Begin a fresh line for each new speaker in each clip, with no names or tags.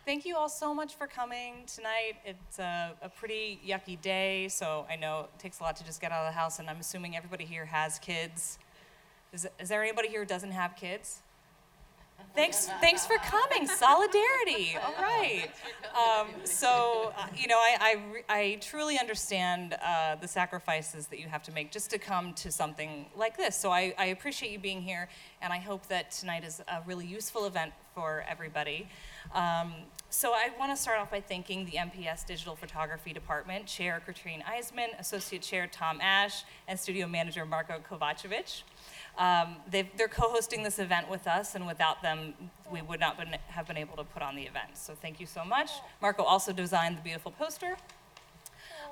Thank you all so much for coming tonight. It's a pretty yucky day, so I know it takes a lot to just get out of the house, and I'm assuming everybody here has kids. Is there anybody here who doesn't have kids? Thanks for coming. Solidarity. All right. I truly understand the sacrifices that you have to make just to come to something like this. So I appreciate you being here, and I hope that tonight is a really useful event for everybody. So I want to start off by thanking the MPS Digital Photography Department, Chair Katrine Eisman, Associate Chair Tom Ash, and Studio Manager Marko Kovacevic. They're co-hosting this event with us, and without them, we would not have been able to put on the event. So thank you so much. Marko also designed the beautiful poster.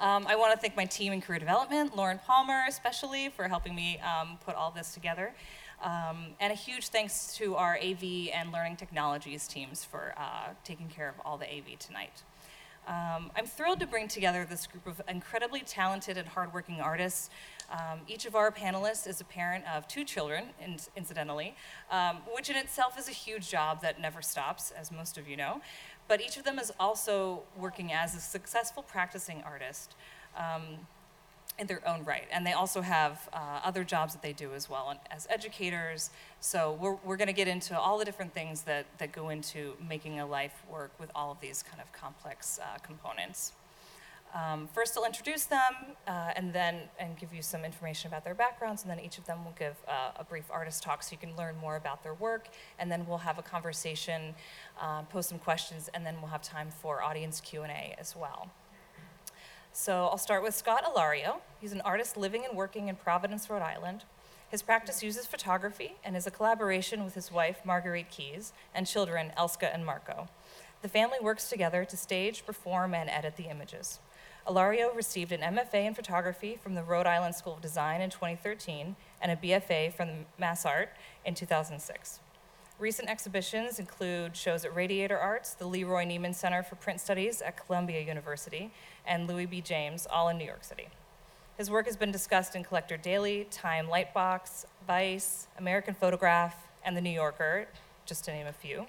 I want to thank my team in career development, Lauren Palmer especially, for helping me put all this together. And a huge thanks to our AV and Learning Technologies teams for taking care of all the AV tonight. I'm thrilled to bring together this group of incredibly talented and hardworking artists. Each of our panelists is a parent of 2 children, incidentally, which in itself is a huge job that never stops, as most of you know. But each of them is also working as a successful practicing artist in their own right. And they also have other jobs that they do as well as educators. So we're going to get into all the different things that go into making a life work with all of these kind of complex components. First, I'll introduce them and give you some information about their backgrounds, and then each of them will give a brief artist talk so you can learn more about their work, and then we'll have a conversation, pose some questions, and then we'll have time for audience Q&A as well. So I'll start with Scott Ilario. He's an artist living and working in Providence, Rhode Island. His practice uses photography and is a collaboration with his wife, Marguerite Keys, and children, Elska and Marco. The family works together to stage, perform, and edit the images. Ilario received an MFA in photography from the Rhode Island School of Design in 2013 and a BFA from MassArt in 2006. Recent exhibitions include shows at Radiator Arts, the Leroy Neiman Center for Print Studies at Columbia University, and Louis B. James, all in New York City. His work has been discussed in Collector Daily, Time Lightbox, Vice, American Photograph, and The New Yorker, just to name a few.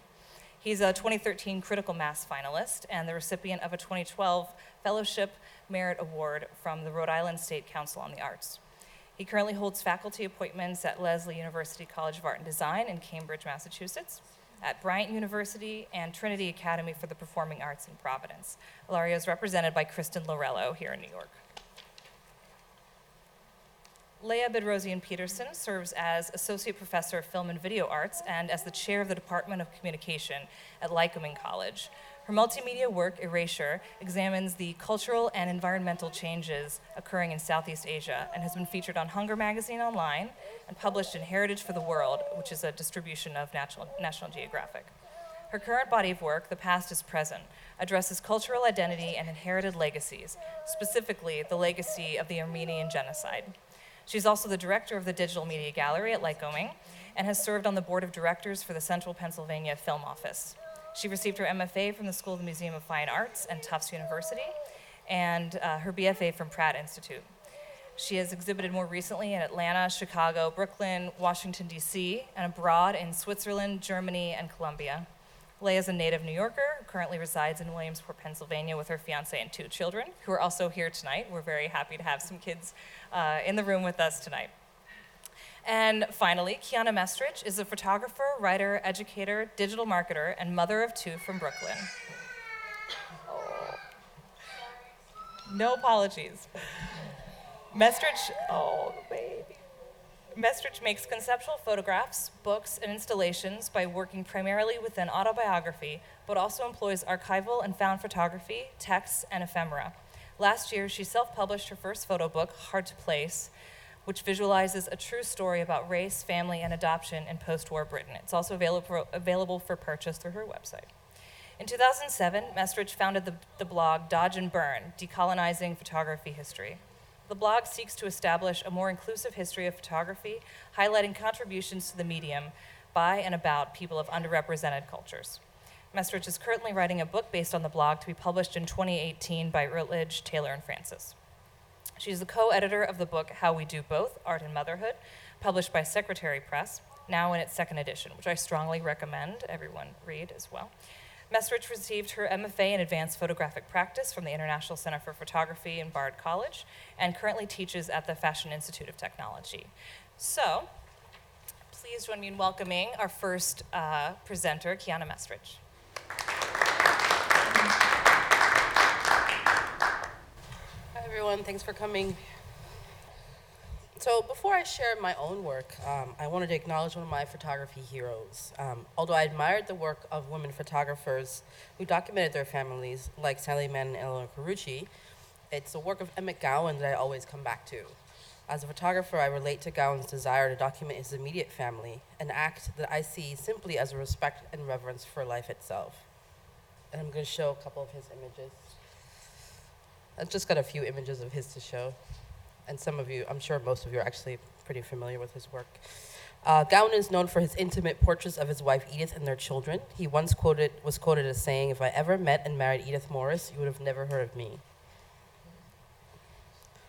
He's a 2013 Critical Mass finalist and the recipient of a 2012 Fellowship Merit Award from the Rhode Island State Council on the Arts. He currently holds faculty appointments at Lesley University College of Art and Design in Cambridge, Massachusetts, at Bryant University and Trinity Academy for the Performing Arts in Providence. Ilario is represented by Kristen Lorello here in New York. Leah Bedrosian Peterson serves as Associate Professor of Film and Video Arts and as the Chair of the Department of Communication at Lycoming College. Her multimedia work, Erasure, examines the cultural and environmental changes occurring in Southeast Asia and has been featured on Hunger Magazine Online and published in Heritage for the World, which is a distribution of National Geographic. Her current body of work, The Past is Present, addresses cultural identity and inherited legacies, specifically the legacy of the Armenian genocide. She's also the director of the Digital Media Gallery at Lycoming and has served on the board of directors for the Central Pennsylvania Film Office. She received her MFA from the School of the Museum of Fine Arts and Tufts University, and her BFA from Pratt Institute. She has exhibited more recently in Atlanta, Chicago, Brooklyn, Washington, D.C., and abroad in Switzerland, Germany, and Colombia. Leah is a native New Yorker who currently resides in Williamsport, Pennsylvania with her fiance and 2 children, who are also here tonight. We're very happy to have some kids in the room with us tonight. And finally, Kiana Mestrich is a photographer, writer, educator, digital marketer, and mother of 2 from Brooklyn. Oh. No apologies. Mestrich, oh, baby. Mestrich makes conceptual photographs, books, and installations by working primarily within autobiography, but also employs archival and found photography, texts, and ephemera. Last year, she self-published her first photo book, Hard to Place, which visualizes a true story about race, family, and adoption in post-war Britain. It's also available for purchase through her website. In 2007, Mestrich founded the blog Dodge and Burn, Decolonizing Photography History. The blog seeks to establish a more inclusive history of photography, highlighting contributions to the medium by and about people of underrepresented cultures. Mestrich is currently writing a book based on the blog to be published in 2018 by Routledge, Taylor, and Francis. She's the co-editor of the book How We Do Both, Art and Motherhood, published by Secretary Press, now in its 2nd edition, which I strongly recommend everyone read as well. Mesrich received her MFA in Advanced Photographic Practice from the International Center for Photography in Bard College and currently teaches at the Fashion Institute of Technology. So, please join me in welcoming our first presenter, Kiana Mesrich.
Hi everyone, thanks for coming. So before I share my own work, I wanted to acknowledge one of my photography heroes. Although I admired the work of women photographers who documented their families, like Sally Mann and Eleanor Carucci, it's the work of Emmett Gowan that I always come back to. As a photographer, I relate to Gowan's desire to document his immediate family, an act that I see simply as a respect and reverence for life itself. And I'm going to show a couple of his images. I've just got a few images of his to show. And some of you, I'm sure most of you are actually pretty familiar with his work. Gowan is known for his intimate portraits of his wife Edith and their children. He once was quoted as saying, "If I ever met and married Edith Morris, you would have never heard of me."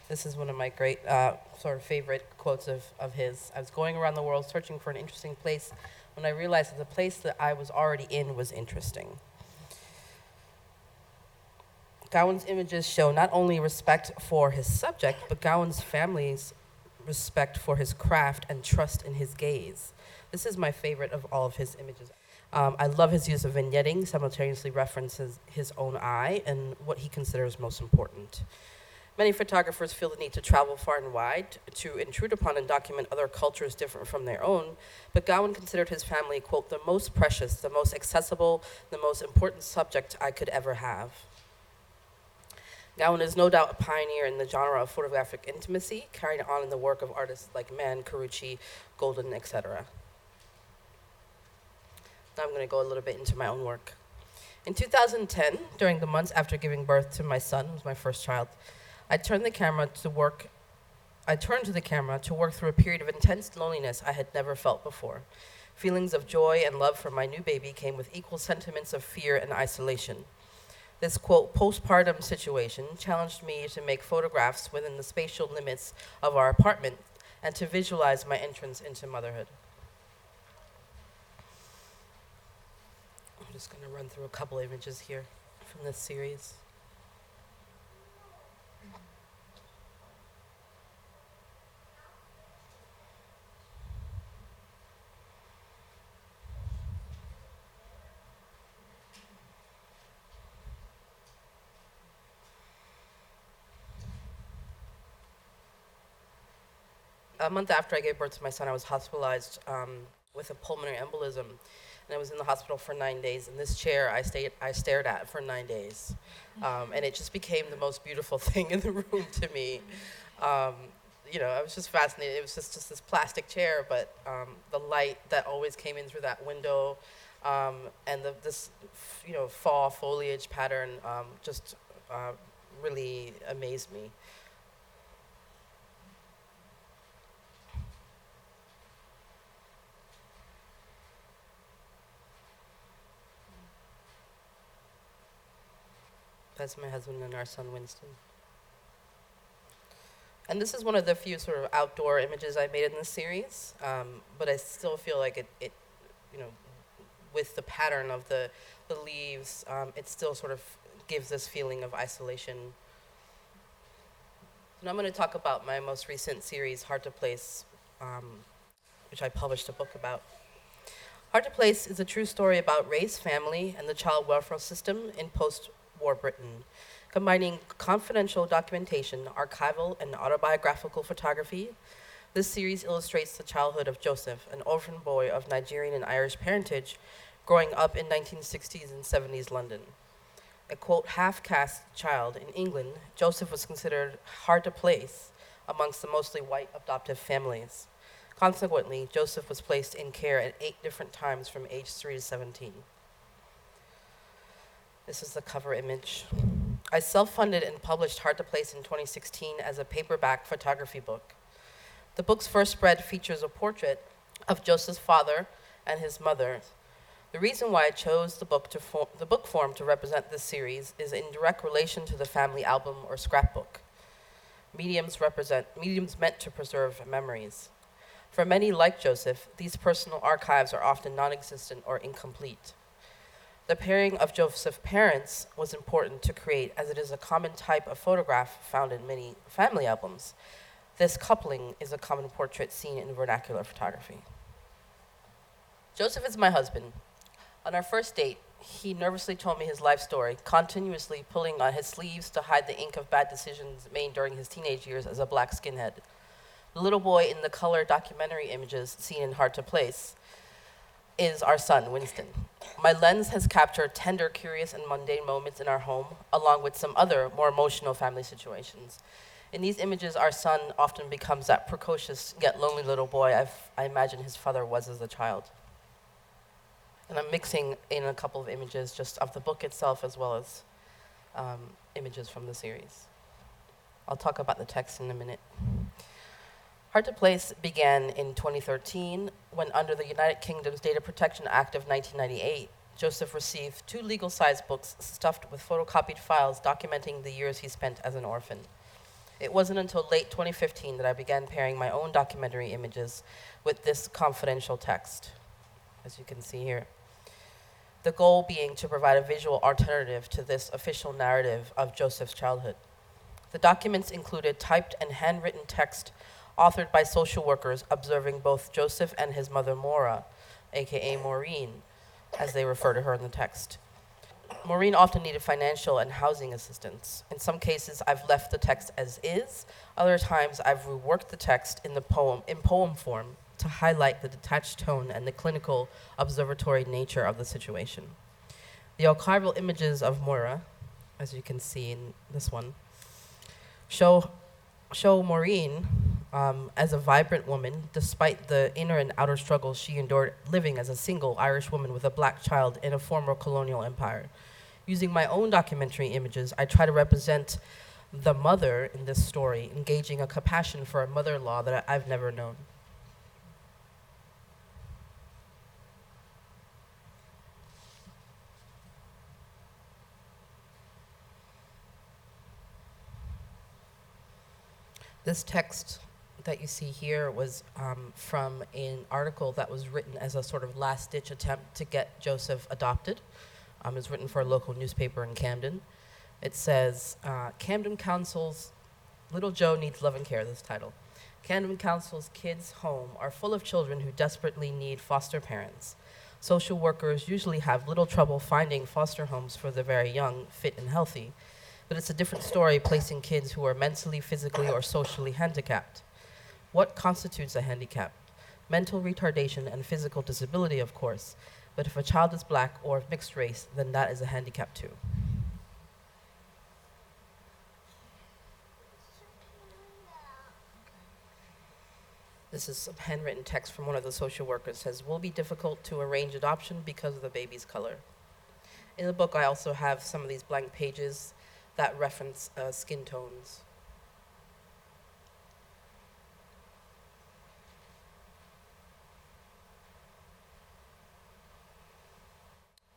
This is one of my great sort of favorite quotes of his. "I was going around the world searching for an interesting place when I realized that the place that I was already in was interesting." Gowan's images show not only respect for his subject, but Gowan's family's respect for his craft and trust in his gaze. This is my favorite of all of his images. I love his use of vignetting, simultaneously references his own eye and what he considers most important. Many photographers feel the need to travel far and wide to intrude upon and document other cultures different from their own, but Gowan considered his family, quote, "the most precious, the most accessible, the most important subject I could ever have." Gowan is no doubt a pioneer in the genre of photographic intimacy, carried on in the work of artists like Mann, Carucci, Golden, etc. Now I'm going to go a little bit into my own work. In 2010, during the months after giving birth to my son, who was my first child, I turned to the camera to work through a period of intense loneliness I had never felt before. Feelings of joy and love for my new baby came with equal sentiments of fear and isolation. This, quote, postpartum situation challenged me to make photographs within the spatial limits of our apartment and to visualize my entrance into motherhood. I'm just going to run through a couple images here from this series. A month after I gave birth to my son, I was hospitalized with a pulmonary embolism, and I was in the hospital for 9 days. And this chair I stared at for 9 days, and it just became the most beautiful thing in the room to me. I was just fascinated. It was just this plastic chair, but the light that always came in through that window, and this fall foliage pattern just really amazed me. That's my husband and our son, Winston. And this is one of the few sort of outdoor images I made in this series, but I still feel like it with the pattern of the leaves, it still sort of gives this feeling of isolation. Now I'm going to talk about my most recent series, Hard to Place, which I published a book about. Hard to Place is a true story about race, family, and the child welfare system in post-war Britain, combining confidential documentation, archival, and autobiographical photography. This series illustrates the childhood of Joseph, an orphan boy of Nigerian and Irish parentage, growing up in 1960s and 70s London. A, quote, half-caste child in England, Joseph was considered hard to place amongst the mostly white adoptive families. Consequently, Joseph was placed in care at 8 different times from age 3 to 17. This is the cover image. I self-funded and published Hard to Place in 2016 as a paperback photography book. The book's first spread features a portrait of Joseph's father and his mother. The reason why I chose the book form to represent this series is in direct relation to the family album or scrapbook. Mediums meant to preserve memories. For many, like Joseph, these personal archives are often non-existent or incomplete. The pairing of Joseph's parents was important to create, as it is a common type of photograph found in many family albums. This coupling is a common portrait seen in vernacular photography. Joseph is my husband. On our first date, he nervously told me his life story, continuously pulling on his sleeves to hide the ink of bad decisions made during his teenage years as a black skinhead. The little boy in the color documentary images seen in Hard to Place is our son, Winston. My lens has captured tender, curious, and mundane moments in our home, along with some other, more emotional family situations. In these images, our son often becomes that precocious yet lonely little boy I imagine his father was as a child. And I'm mixing in a couple of images just of the book itself as well as images from the series. I'll talk about the text in a minute. Hard to Place began in 2013 when, under the United Kingdom's Data Protection Act of 1998, Joseph received 2 legal-sized books stuffed with photocopied files documenting the years he spent as an orphan. It wasn't until late 2015 that I began pairing my own documentary images with this confidential text, as you can see here. The goal being to provide a visual alternative to this official narrative of Joseph's childhood. The documents included typed and handwritten text authored by social workers observing both Joseph and his mother, Maura, aka Maureen, as they refer to her in the text. Maureen often needed financial and housing assistance. In some cases, I've left the text as is. Other times, I've reworked the text in poem form to highlight the detached tone and the clinical observatory nature of the situation. The archival images of Maura, as you can see in this one, show Maureen as a vibrant woman, despite the inner and outer struggles she endured living as a single Irish woman with a black child in a former colonial empire. Using my own documentary images, I try to represent the mother in this story, engaging a compassion for a mother-in-law that I've never known. This text that you see here was from an article that was written as a sort of last-ditch attempt to get Joseph adopted. It was written for a local newspaper in Camden. It says, Camden Council's Little Joe Needs Love and Care, this title. Camden Council's kids' home are full of children who desperately need foster parents. Social workers usually have little trouble finding foster homes for the very young, fit and healthy, but it's a different story placing kids who are mentally, physically, or socially handicapped. What constitutes a handicap? Mental retardation and physical disability, of course, but if a child is black or of mixed race, then that is a handicap too. This is some handwritten text from one of the social workers. It says, will be difficult to arrange adoption because of the baby's color. In the book, I also have some of these blank pages that reference skin tones.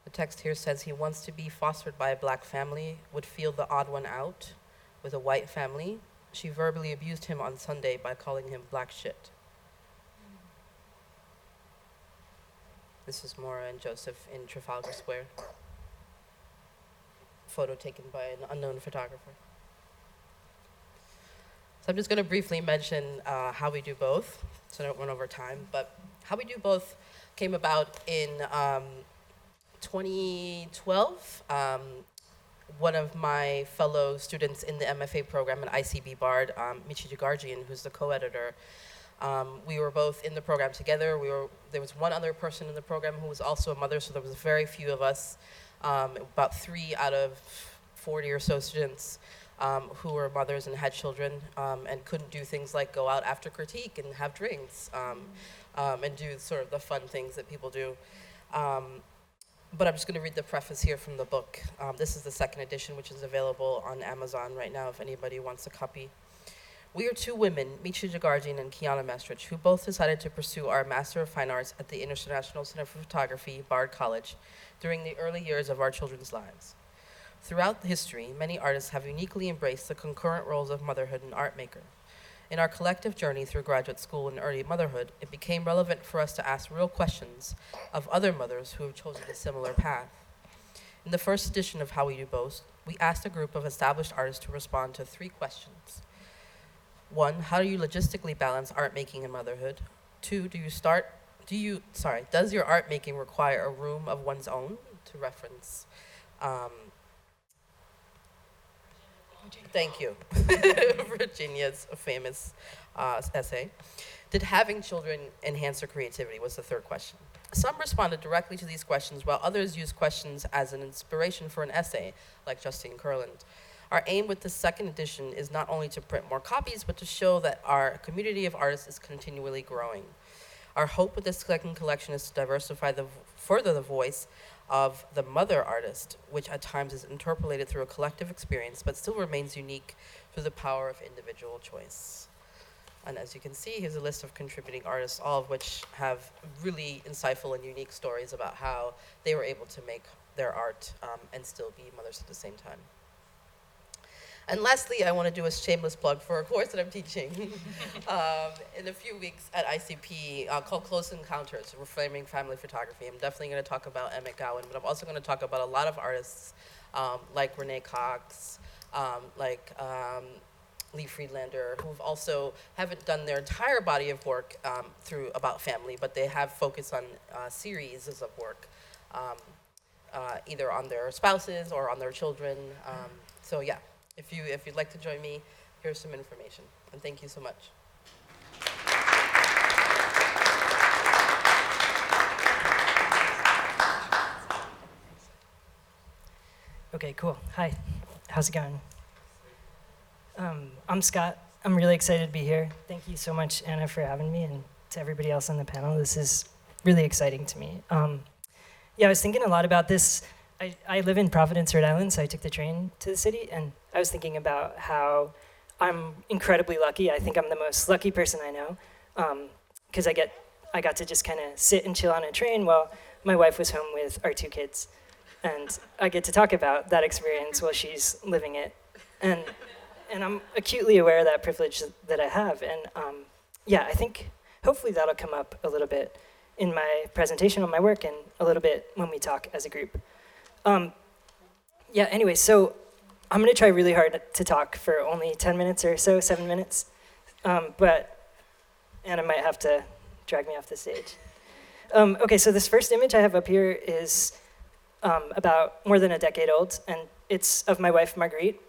The text here says he wants to be fostered by a black family, would feel the odd one out with a white family. She verbally abused him on Sunday by calling him black shit. This is Maura and Joseph in Trafalgar Square. Photo taken by an unknown photographer. So I'm just going to briefly mention How We Do Both, so I don't run over time. But How We Do Both came about in 2012. One of my fellow students in the MFA program at ICB Bard, Michi Jagarjian, who's the co-editor, we were both in the program together. There was one other person in the program who was also a mother, so there was very few of us. About 3 out of 40 or so students who were mothers and had children and couldn't do things like go out after critique and have drinks and do sort of the fun things that people do. But I'm just going to read the preface here from the book. This is the second edition, which is available on Amazon right now if anybody wants a copy. We are 2 women, Michi Jagarjian and Kiana Mestrich, who both decided to pursue our Master of Fine Arts at the International Center for Photography, Bard College, during the early years of our children's lives. Throughout history, many artists have uniquely embraced the concurrent roles of motherhood and art maker. In our collective journey through graduate school and early motherhood, it became relevant for us to ask real questions of other mothers who have chosen a similar path. In the first edition of How We Do Both, we asked a group of established artists to respond to 3 questions. 1, how do you logistically balance art making and motherhood? 2, does your art making require a room of one's own? To reference, thank you, Virginia's famous essay. Did having children enhance their creativity was the 3rd question. Some responded directly to these questions, while others used questions as an inspiration for an essay, like Justine Kurland. Our aim with the 2nd edition is not only to print more copies, but to show that our community of artists is continually growing. Our hope with this 2nd collection is to diversify further the voice of the mother artist, which at times is interpolated through a collective experience, but still remains unique through the power of individual choice. And as you can see, here's a list of contributing artists, all of which have really insightful and unique stories about how they were able to make their art and still be mothers at the same time. And lastly, I want to do a shameless plug for a course that I'm teaching in a few weeks at ICP called Close Encounters, Reframing Family Photography. I'm definitely going to talk about Emmett Gowan, but I'm also going to talk about a lot of artists like Renee Cox, Lee Friedlander, who haven't done their entire body of work about family, but they have focused on series of work, either on their spouses or on their children. So yeah. If you'd like to join me, here's some information. And thank you so much.
Okay, cool. Hi. How's it going? I'm Scott. I'm really excited to be here. Thank you so much, Anna, for having me, and to everybody else on the panel. This is really exciting to me. Yeah, I was thinking a lot about this. I live in Providence, Rhode Island, so I took the train to the city, and I was thinking about how I'm incredibly lucky. I think I'm the most lucky person I know, because I got to just kind of sit and chill on a train while my wife was home with our 2 kids, and I get to talk about that experience while she's living it, and I'm acutely aware of that privilege that I have, and yeah, I think hopefully that'll come up a little bit in my presentation on my work and a little bit when we talk as a group. Yeah, anyway, so I'm going to try really hard to talk for only 10 minutes or so, 7 minutes, but Anna might have to drag me off the stage. Okay, so this first image I have up here is about more than a decade old, and it's of my wife, Marguerite,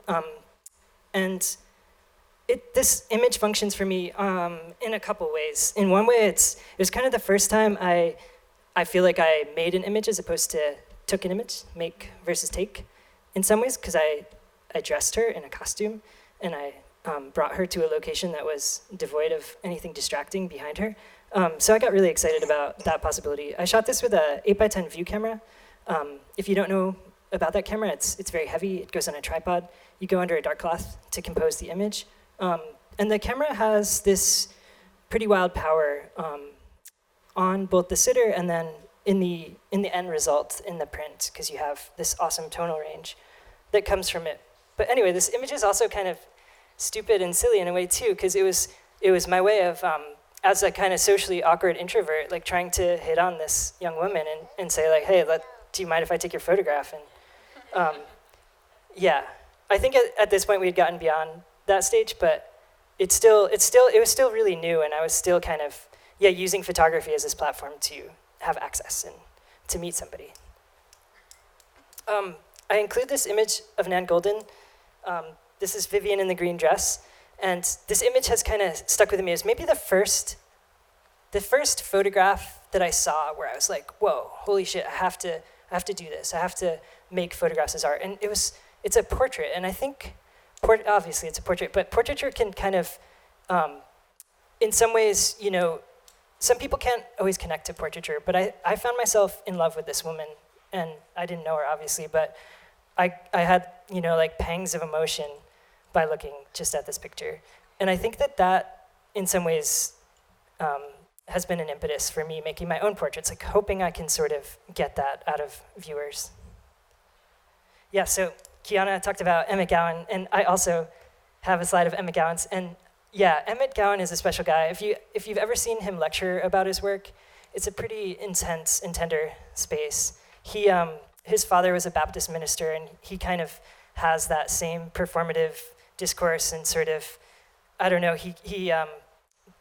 and this image functions for me in a couple ways. In one way, it was kind of the first time I feel like I made an image as opposed to took an image, make versus take, in some ways, because I dressed her in a costume, and I brought her to a location that was devoid of anything distracting behind her. So I got really excited about that possibility. I shot this with a 8x10 view camera. If you don't know about that camera, it's very heavy. It goes on a tripod. You go under a dark cloth to compose the image. And the camera has this pretty wild power on both the sitter and then in the end result in the print, because you have this awesome tonal range that comes from it. But anyway, this image is also kind of stupid and silly in a way too, because it was my way of, as a kind of socially awkward introvert, like trying to hit on this young woman and say like, hey, do you mind if I take your photograph? And yeah, I think at this point we had gotten beyond that stage, but it was still really new, and I was still kind of using photography as this platform to have access and to meet somebody. I include this image of Nan Goldin. This is Vivian in the green dress, and this image has kind of stuck with me as maybe the first photograph that I saw where I was like, whoa, holy shit, I have to do this. I have to make photographs as art, and it's a portrait, and I think obviously it's a portrait, but portraiture can kind of, in some ways, some people can't always connect to portraiture, but I found myself in love with this woman, and I didn't know her obviously, but I had, like pangs of emotion by looking just at this picture. And I think that in some ways has been an impetus for me making my own portraits, like hoping I can sort of get that out of viewers. Yeah, so Kiana talked about Emmett Gowan, and I also have a slide of Emmett Gowan's. And yeah, Emmett Gowan is a special guy. If you've ever seen him lecture about his work, it's a pretty intense and tender space. He his father was a Baptist minister, and he kind of has that same performative discourse and sort of, I don't know, he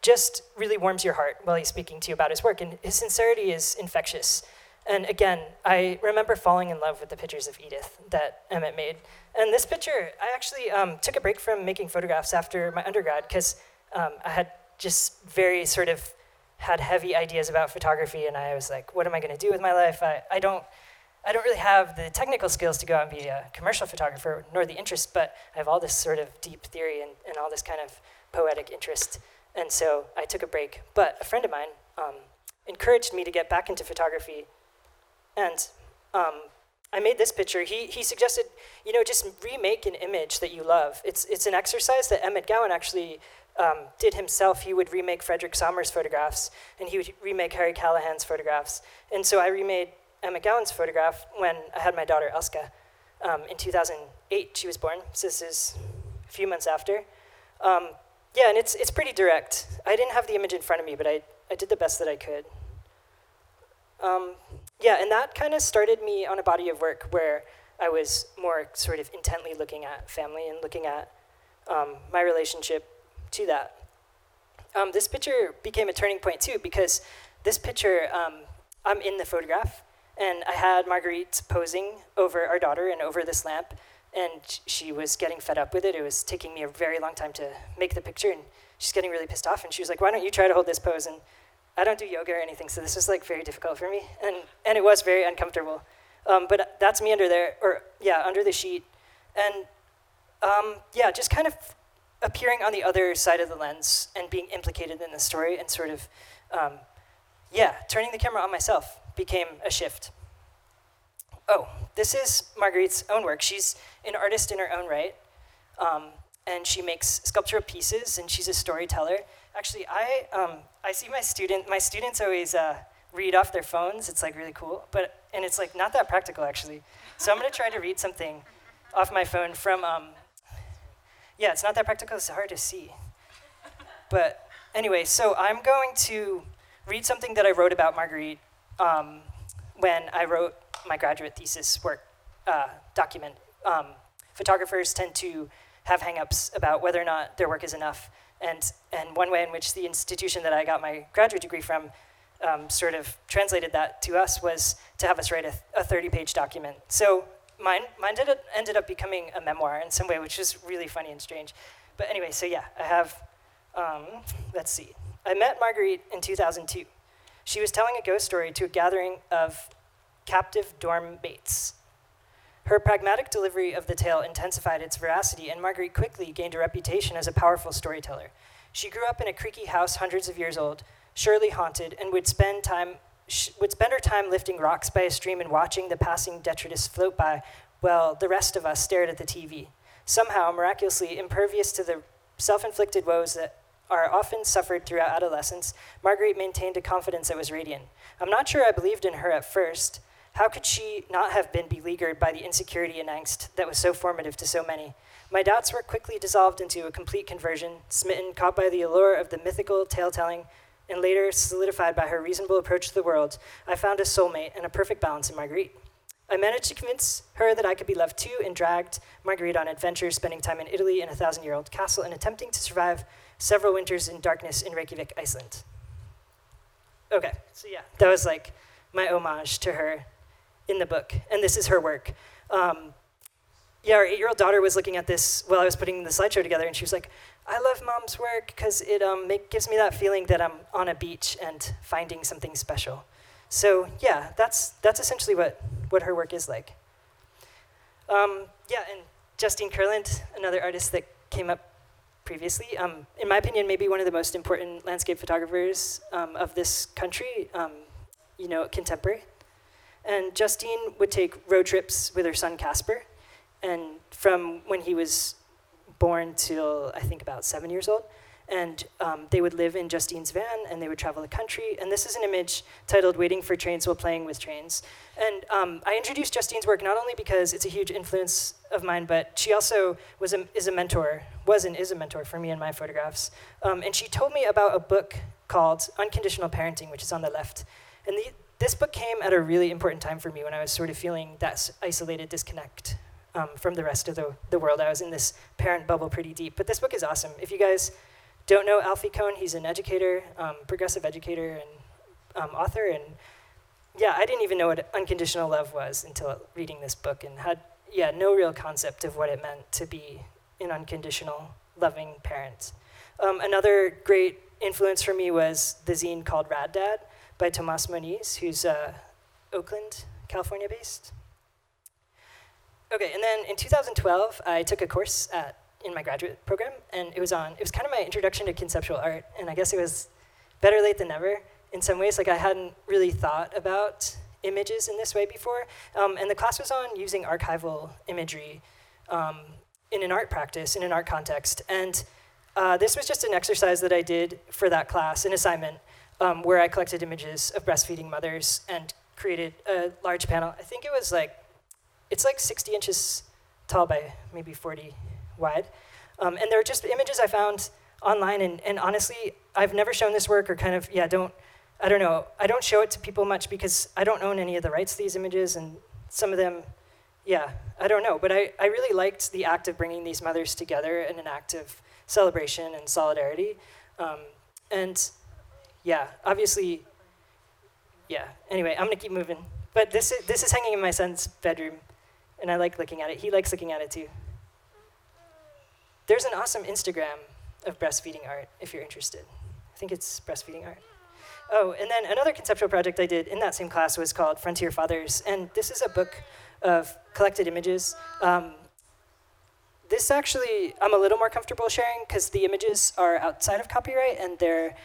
just really warms your heart while he's speaking to you about his work, and his sincerity is infectious. And again, I remember falling in love with the pictures of Edith that Emmett made. And this picture, I actually took a break from making photographs after my undergrad because I had just very sort of had heavy ideas about photography, and I was like, what am I going to do with my life? I don't really have the technical skills to go out and be a commercial photographer, nor the interest, but I have all this sort of deep theory and all this kind of poetic interest. And so I took a break. But a friend of mine encouraged me to get back into photography. And I made this picture. He suggested, just remake an image that you love. It's an exercise that Emmett Gowan actually did himself. He would remake Frederick Sommer's photographs, and he would remake Harry Callahan's photographs. And so I remade Emmett Gowan's photograph when I had my daughter, Elska. In 2008, she was born, so this is a few months after. And it's pretty direct. I didn't have the image in front of me, but I did the best that I could. And that kind of started me on a body of work where I was more sort of intently looking at family and looking at my relationship to that. This picture became a turning point too, because this picture, I'm in the photograph, and I had Marguerite posing over our daughter and over this lamp, and she was getting fed up with it. It was taking me a very long time to make the picture, and she's getting really pissed off, and she was like, why don't you try to hold this pose? And I don't do yoga or anything, so this was like very difficult for me, and it was very uncomfortable. But that's me under there, under the sheet, and just kind of appearing on the other side of the lens and being implicated in the story, and sort of, turning the camera on myself became a shift. Oh, this is Marguerite's own work. She's an artist in her own right, and she makes sculptural pieces, and she's a storyteller. Actually, I see my students always read off their phones. It's like really cool, and it's like not that practical actually. So I'm gonna try to read something off my phone from, it's not that practical, it's hard to see. But anyway, so I'm going to read something that I wrote about Marguerite when I wrote my graduate thesis work document. Photographers tend to have hang-ups about whether or not their work is enough. And one way in which the institution that I got my graduate degree from sort of translated that to us was to have us write a 30-page document. So mine ended up becoming a memoir in some way, which is really funny and strange. But anyway, so I have, let's see. I met Marguerite in 2002. She was telling a ghost story to a gathering of captive dorm mates. Her pragmatic delivery of the tale intensified its veracity, and Marguerite quickly gained a reputation as a powerful storyteller. She grew up in a creaky house hundreds of years old, surely haunted, and would spend her time lifting rocks by a stream and watching the passing detritus float by while the rest of us stared at the TV. Somehow, miraculously impervious to the self-inflicted woes that are often suffered throughout adolescence, Marguerite maintained a confidence that was radiant. I'm not sure I believed in her at first. How could she not have been beleaguered by the insecurity and angst that was so formative to so many? My doubts were quickly dissolved into a complete conversion, smitten, caught by the allure of the mythical tale-telling, and later solidified by her reasonable approach to the world. I found a soulmate and a perfect balance in Marguerite. I managed to convince her that I could be loved too, and dragged Marguerite on adventures, spending time in Italy in a 1,000-year-old castle and attempting to survive several winters in darkness in Reykjavik, Iceland. Okay, so that was like my homage to her in the book, and this is her work. Our 8-year-old daughter was looking at this while I was putting the slideshow together, and she was like, I love Mom's work because it gives me that feeling that I'm on a beach and finding something special. So that's essentially what her work is like. And Justine Kurland, another artist that came up previously, in my opinion, maybe one of the most important landscape photographers of this country, contemporary. And Justine would take road trips with her son Casper, and from when he was born till I think about 7 years old, and they would live in Justine's van, and they would travel the country. And this is an image titled "Waiting for Trains While Playing with Trains." And I introduced Justine's work not only because it's a huge influence of mine, but she also is a mentor for me in my photographs. And she told me about a book called Unconditional Parenting, which is on the left. And this book came at a really important time for me when I was sort of feeling that isolated disconnect from the rest of the world. I was in this parent bubble pretty deep. But this book is awesome. If you guys don't know Alfie Kohn, he's an educator, progressive educator and author. And yeah, I didn't even know what unconditional love was until reading this book, and had no real concept of what it meant to be an unconditional, loving parent. Another great influence for me was the zine called Rad Dad by Tomas Moniz, who's Oakland, California based. Okay, and then in 2012, I took a course in my graduate program, and it was kind of my introduction to conceptual art, and I guess it was better late than never in some ways. Like, I hadn't really thought about images in this way before, and the class was on using archival imagery in an art practice, in an art context, and this was just an exercise that I did for that class, an assignment, where I collected images of breastfeeding mothers and created a large panel. I think it's like 60 inches tall by maybe 40 wide. And they're just images I found online, and honestly, I've never shown this work, or kind of, I don't know. I don't show it to people much because I don't own any of the rights to these images, and some of them, I don't know. But I really liked the act of bringing these mothers together in an act of celebration and solidarity. Obviously, anyway, I'm gonna keep moving. But this is hanging in my son's bedroom, and I like looking at it. He likes looking at it too. There's an awesome Instagram of breastfeeding art, if you're interested. I think it's breastfeeding art. Oh, and then another conceptual project I did in that same class was called Frontier Fathers, and this is a book of collected images. This actually, I'm a little more comfortable sharing because the images are outside of copyright, and they're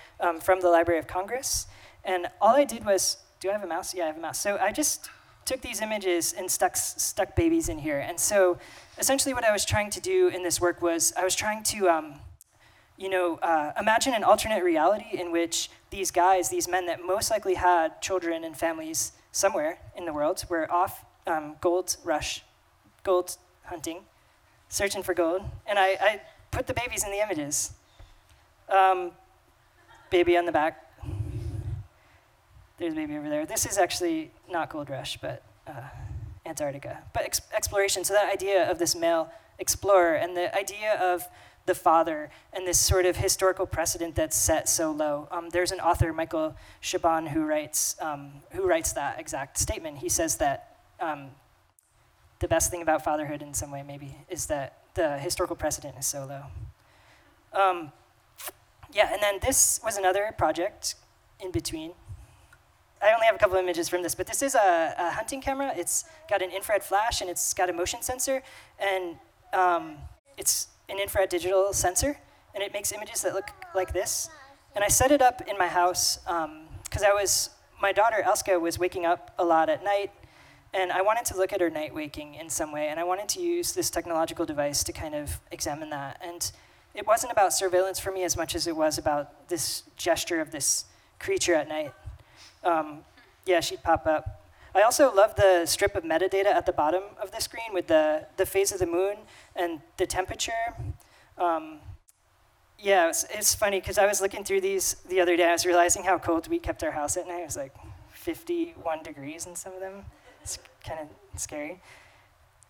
from the Library of Congress. And all I did was, do I have a mouse? Yeah, I have a mouse. So I just took these images and stuck babies in here. And so essentially what I was trying to do in this work was I was trying to imagine an alternate reality in which these guys, these men that most likely had children and families somewhere in the world, were off gold hunting, searching for gold. And I put the babies in the images. Baby on the back. There's a baby over there. This is actually not Gold Rush, but Antarctica. But exploration, so that idea of this male explorer and the idea of the father and this sort of historical precedent that's set so low. There's an author, Michael Chabon, who writes that exact statement. He says that the best thing about fatherhood in some way maybe is that the historical precedent is so low. And then this was another project in between. I only have a couple of images from this, but this is a hunting camera. It's got an infrared flash, and it's got a motion sensor, and it's an infrared digital sensor, and it makes images that look like this. And I set it up in my house because my daughter Elska was waking up a lot at night, and I wanted to look at her night waking in some way, and I wanted to use this technological device to kind of examine that. And it wasn't about surveillance for me as much as it was about this gesture of this creature at night. She'd pop up. I also love the strip of metadata at the bottom of the screen with the phase of the moon and the temperature. It's funny because I was looking through these the other day. I was realizing how cold we kept our house at night. It was like 51 degrees in some of them. It's kind of scary.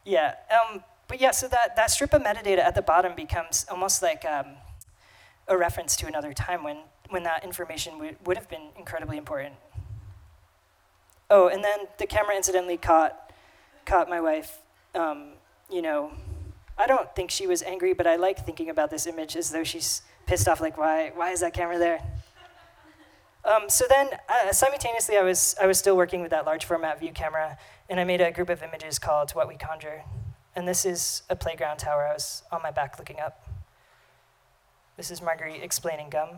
So that strip of metadata at the bottom becomes almost like a reference to another time when that information would have been incredibly important. Oh, and then the camera incidentally caught my wife. I don't think she was angry, but I like thinking about this image as though she's pissed off, like, why is that camera there? So then, simultaneously, I was still working with that large format view camera, and I made a group of images called What We Conjure. And this is a playground tower. I was on my back looking up. This is Marguerite explaining gum.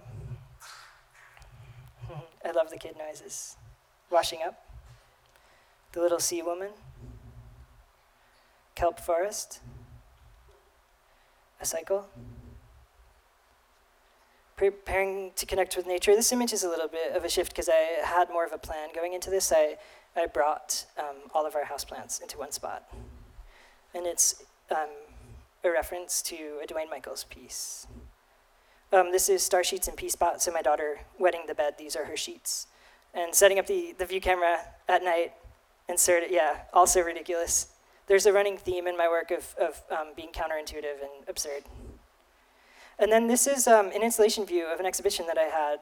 I love the kid noises. Washing up. The Little Sea Woman. Kelp Forest. A cycle. Preparing to connect with nature. This image is a little bit of a shift because I had more of a plan going into this. I brought all of our houseplants into one spot. And it's a reference to a Dwayne Michaels piece. This is Star Sheets and Pea Spot, so my daughter wetting the bed. These are her sheets. and setting up the view camera at night, and also ridiculous. There's a running theme in my work of being counterintuitive and absurd. And then this is an installation view of an exhibition that I had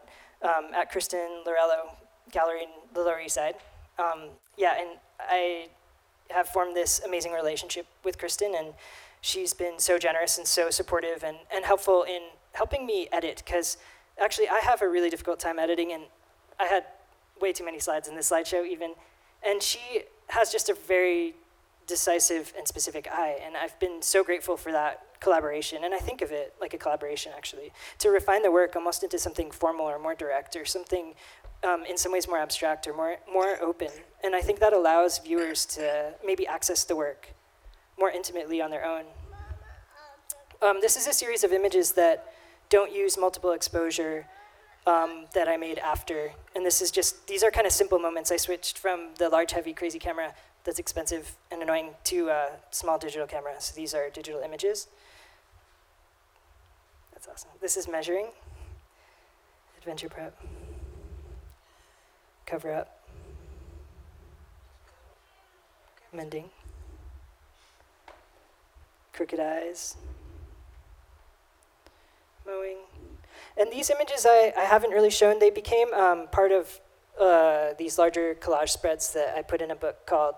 at Kristen Lorello Gallery in the Lower East Side. And I have formed this amazing relationship with Kristen, and she's been so generous and so supportive and helpful in helping me edit, because actually I have a really difficult time editing, and I had way too many slides in this slideshow even, and she has just a very decisive and specific eye, and I've been so grateful for that collaboration, and I think of it like a collaboration actually, to refine the work almost into something formal or more direct or something in some ways more abstract or more open, and I think that allows viewers to maybe access the work more intimately on their own. This is a series of images that don't use multiple exposure that I made after, and these are kind of simple moments. I switched from the large, heavy, crazy camera that's expensive and annoying to a small digital camera. So these are digital images. That's awesome. This is measuring, adventure prep, cover up, mending, crooked eyes, mowing. And these images I haven't really shown. They became part of these larger collage spreads that I put in a book called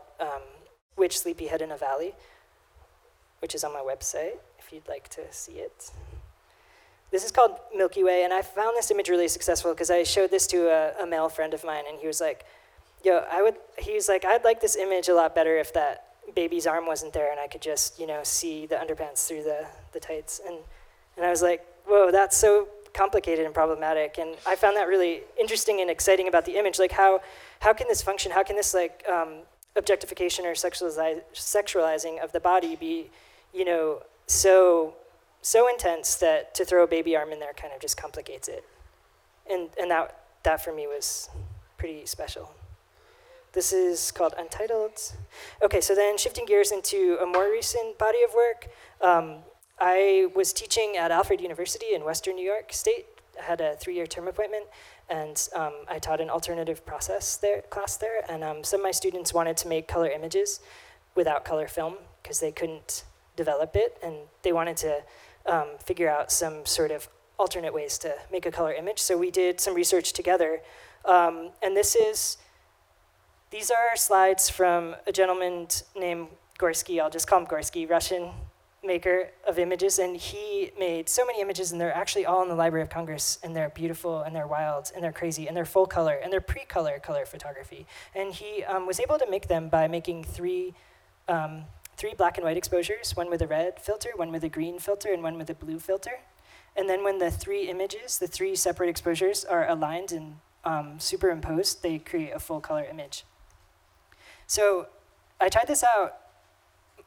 Witch Sleepyhead in a Valley, which is on my website if you'd like to see it. This is called Milky Way, and I found this image really successful because I showed this to a male friend of mine, and he was like, I'd like this image a lot better if that baby's arm wasn't there and I could just, see the underpants through the tights. And I was like, whoa, that's so complicated and problematic. And I found that really interesting and exciting about the image. Like, how can this function? How can this objectification or sexualizing of the body be, so intense that to throw a baby arm in there kind of just complicates it. And that for me was pretty special. This is called Untitled. Okay, so then shifting gears into a more recent body of work. I was teaching at Alfred University in Western New York State. I had a 3-year term appointment, and I taught an alternative process class there. And some of my students wanted to make color images without color film because they couldn't develop it, and they wanted to figure out some sort of alternate ways to make a color image. So we did some research together, and these are slides from a gentleman named Gorsky. I'll just call him Gorsky, Russian maker of images, and he made so many images, and they're actually all in the Library of Congress, and they're beautiful, and they're wild, and they're crazy, and they're full color, and they're pre-color color photography. And he was able to make them by making three black and white exposures, one with a red filter, one with a green filter, and one with a blue filter. And then when the three separate exposures are aligned and superimposed, they create a full color image. So I tried this out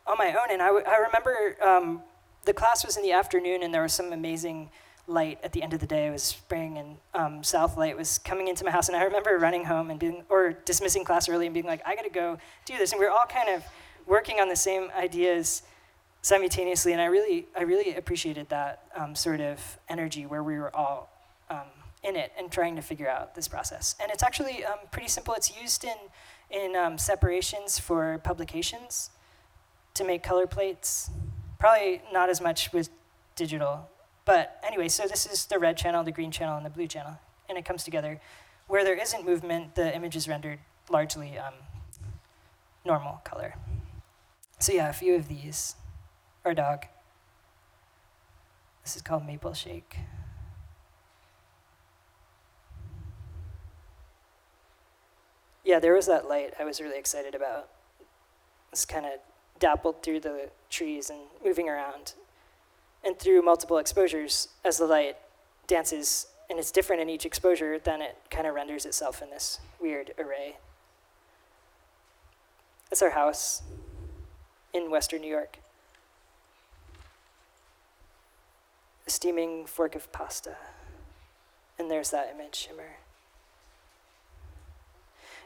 on my own, and I remember the class was in the afternoon, and there was some amazing light at the end of the day. It was spring, and south light was coming into my house, and I remember running home and dismissing class early and being like, I gotta go do this. And we were all kind of working on the same ideas simultaneously, and I really appreciated that sort of energy where we were all in it and trying to figure out this process. And it's actually pretty simple. It's used in separations for publications to make color plates. Probably not as much with digital. But anyway, so this is the red channel, the green channel, and the blue channel. And it comes together. Where there isn't movement, the image is rendered largely normal color. So yeah, a few of these. Our dog. This is called Maple Shake. Yeah, there was that light I was really excited about. It's kind of dappled through the trees and moving around. And through multiple exposures, as the light dances, and it's different in each exposure, then it kind of renders itself in this weird array. That's our house in Western New York. A steaming fork of pasta. And there's that image, shimmer.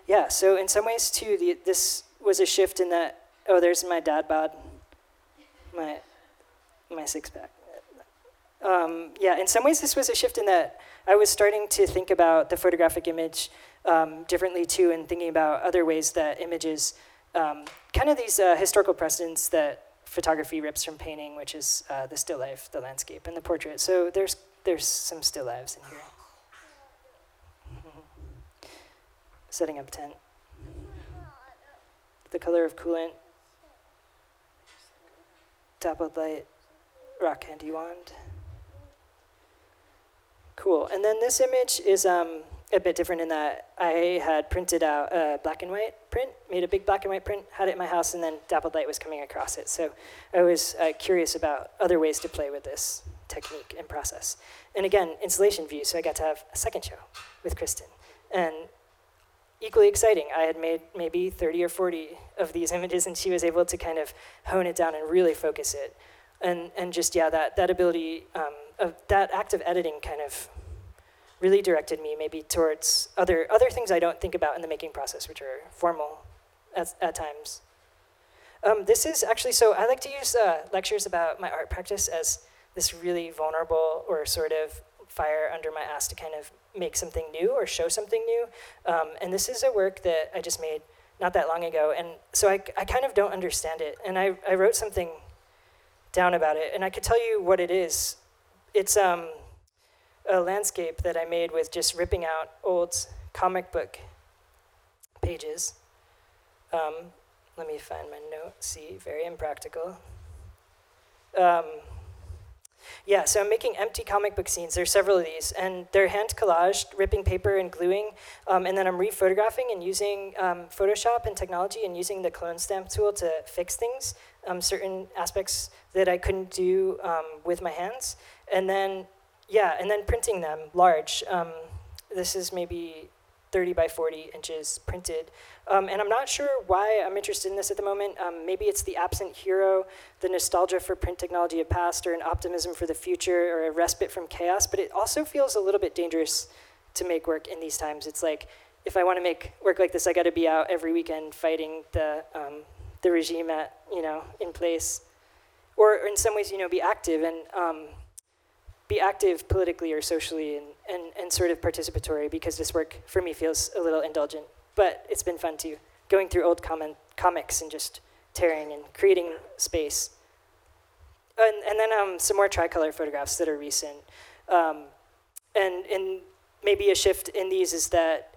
Yeah, so in some ways, too, this was a shift in that, there's my dad bod, my six-pack. In some ways, this was a shift in that I was starting to think about the photographic image differently too, and thinking about other ways that images, kind of these historical precedents that photography rips from painting, which is the still life, the landscape, and the portrait. So there's some still lives in here. Setting up tent. The color of coolant. Dappled light. Rock candy wand. Cool. And then this image is a bit different in that I had printed out a black and white print, made a big black and white print, had it in my house, and then dappled light was coming across it. So I was curious about other ways to play with this technique and process. And again, installation view, so I got to have a second show with Kristen. And equally exciting, I had made maybe 30 or 40 of these images, and she was able to kind of hone it down and really focus it. And just, yeah, that ability, of that act of editing kind of really directed me maybe towards other things I don't think about in the making process, which are formal at times. This is actually, so I like to use lectures about my art practice as this really vulnerable or sort of fire under my ass to kind of make something new or show something new. And this is a work that I just made not that long ago. And so I kind of don't understand it. And I wrote something down about it. And I could tell you what it is. It's a landscape that I made with just ripping out old comic book pages. Let me find my note. See, very impractical. Yeah, so I'm making empty comic book scenes. There's several of these, and they're hand collaged, ripping paper and gluing, and then I'm rephotographing and using Photoshop and technology and using the clone stamp tool to fix things, certain aspects that I couldn't do with my hands, and then, yeah, and then printing them large. This is maybe 30 by 40 inches printed. And I'm not sure why I'm interested in this at the moment. Maybe it's the absent hero, the nostalgia for print technology of past, or an optimism for the future, or a respite from chaos, but it also feels a little bit dangerous to make work in these times. It's like, if I want to make work like this, I got to be out every weekend fighting the regime in place. Or in some ways, be active and be active politically or socially and sort of participatory, because this work for me feels a little indulgent. But it's been fun too, going through old comics and just tearing and creating space. And then some more tricolor photographs that are recent. And maybe a shift in these is that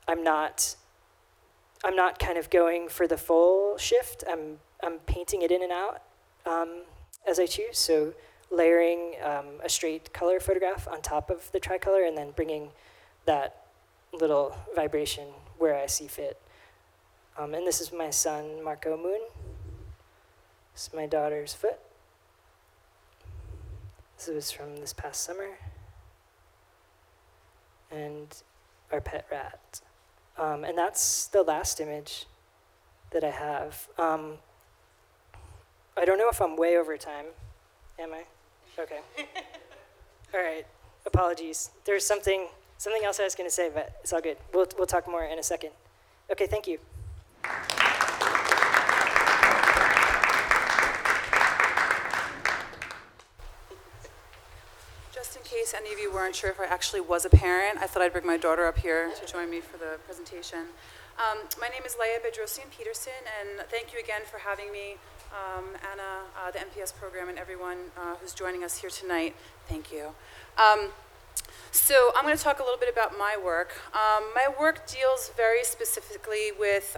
I'm not kind of going for the full shift. I'm painting it in and out as I choose. So layering a straight color photograph on top of the tricolor and then bringing that little vibration where I see fit. And this is my son, Marco Moon. This is my daughter's foot. This was from this past summer. And our pet rat. And that's the last image that I have. I don't know if I'm way over time. Am I? Okay. All right. Apologies. There's something else I was going to say, but it's all good. We'll talk more in a second. Okay, thank you.
Just in case any of you weren't sure if I actually was a parent, I thought I'd bring my daughter up here to join me for the presentation. My name is Leah Bedrosian Peterson, and thank you again for having me, Anna, the MPS program, and everyone who's joining us here tonight. Thank you. So I'm going to talk a little bit about my work. My work deals very specifically with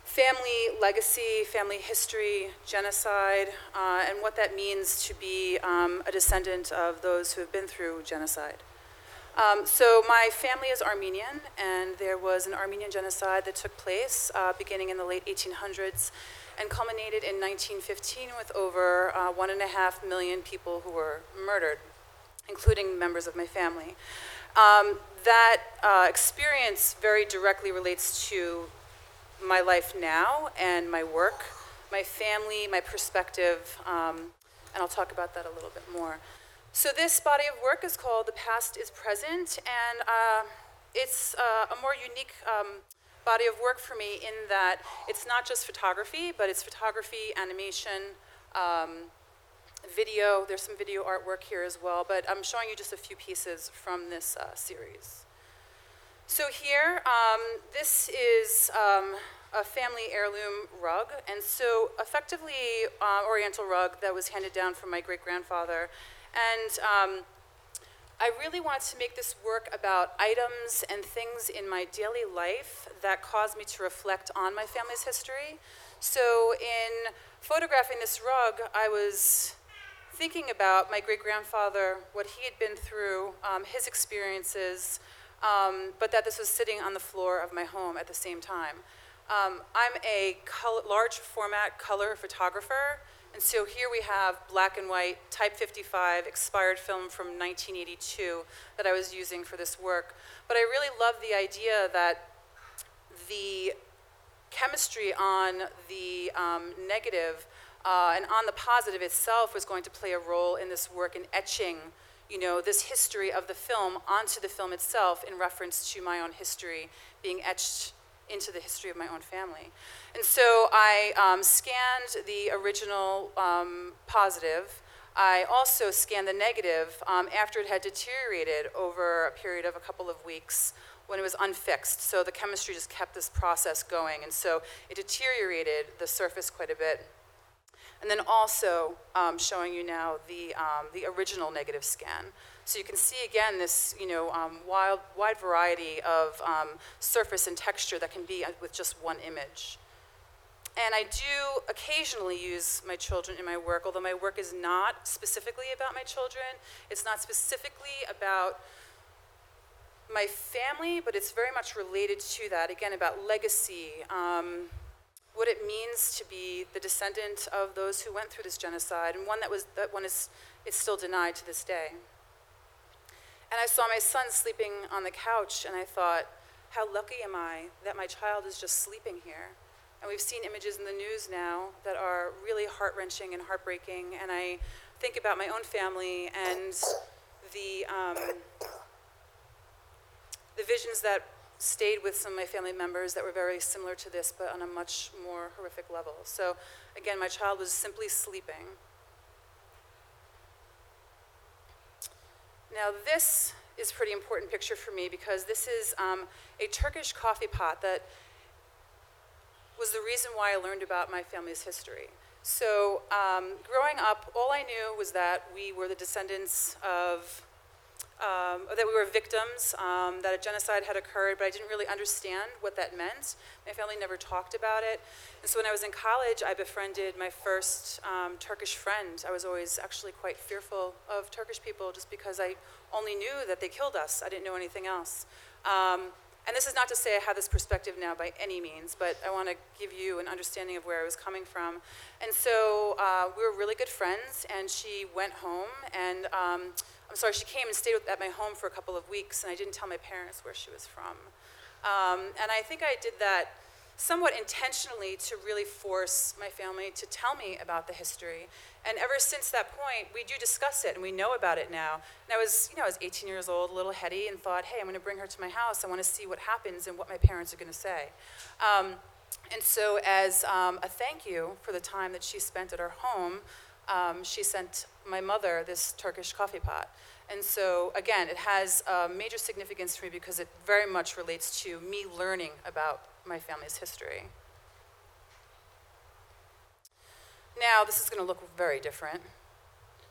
family legacy, family history, genocide, and what that means to be a descendant of those who have been through genocide. So my family is Armenian, and there was an Armenian genocide that took place beginning in the late 1800s and culminated in 1915 with over 1.5 million people who were murdered, including members of my family. That experience very directly relates to my life now and my work, my family, my perspective, and I'll talk about that a little bit more. So this body of work is called The Past is Present, and it's a more unique body of work for me in that it's not just photography, but it's photography, animation, video. There's some video artwork here as well, but I'm showing you just a few pieces from this series. So here, this is a family heirloom rug, and so effectively Oriental rug that was handed down from my great-grandfather. And I really wanted to make this work about items and things in my daily life that caused me to reflect on my family's history. So in photographing this rug, I was thinking about my great-grandfather, what he had been through, his experiences, but that this was sitting on the floor of my home at the same time. I'm a large format color photographer, and so here we have black and white Type 55 expired film from 1982 that I was using for this work. But I really love the idea that the chemistry on the negative and on the positive itself was going to play a role in this work in etching, you know, this history of the film onto the film itself in reference to my own history being etched into the history of my own family. And so I scanned the original positive. I also scanned the negative after it had deteriorated over a period of a couple of weeks when it was unfixed. So the chemistry just kept this process going, and so it deteriorated the surface quite a bit. And then also showing you now the original negative scan. So you can see again this, you know, wide variety of surface and texture that can be with just one image. And I do occasionally use my children in my work, although my work is not specifically about my children. It's not specifically about my family, but it's very much related to that, again, about legacy, what it means to be the descendant of those who went through this genocide, and it's still denied to this day. And I saw my son sleeping on the couch, and I thought, how lucky am I that my child is just sleeping here? And we've seen images in the news now that are really heart-wrenching and heartbreaking, and I think about my own family and the visions that stayed with some of my family members that were very similar to this, but on a much more horrific level. So again, my child was simply sleeping. Now this is a pretty important picture for me because this is a Turkish coffee pot that was the reason why I learned about my family's history. So growing up, all I knew was that we were the descendants of that we were victims, that a genocide had occurred, but I didn't really understand what that meant. My family never talked about it. And so when I was in college, I befriended my first Turkish friend. I was always actually quite fearful of Turkish people just because I only knew that they killed us. I didn't know anything else. And this is not to say I have this perspective now by any means, but I want to give you an understanding of where I was coming from. And so we were really good friends, and she went home, and she came and stayed at my home for a couple of weeks, and I didn't tell my parents where she was from. And I think I did that somewhat intentionally to really force my family to tell me about the history. And ever since that point, we do discuss it, and we know about it now. And I was 18 years old, a little heady, and thought, hey, I'm going to bring her to my house. I want to see what happens and what my parents are going to say. And so as a thank you for the time that she spent at our home, she sent my mother this Turkish coffee pot. And so, again, it has major significance for me because it very much relates to me learning about my family's history. Now, this is going to look very different.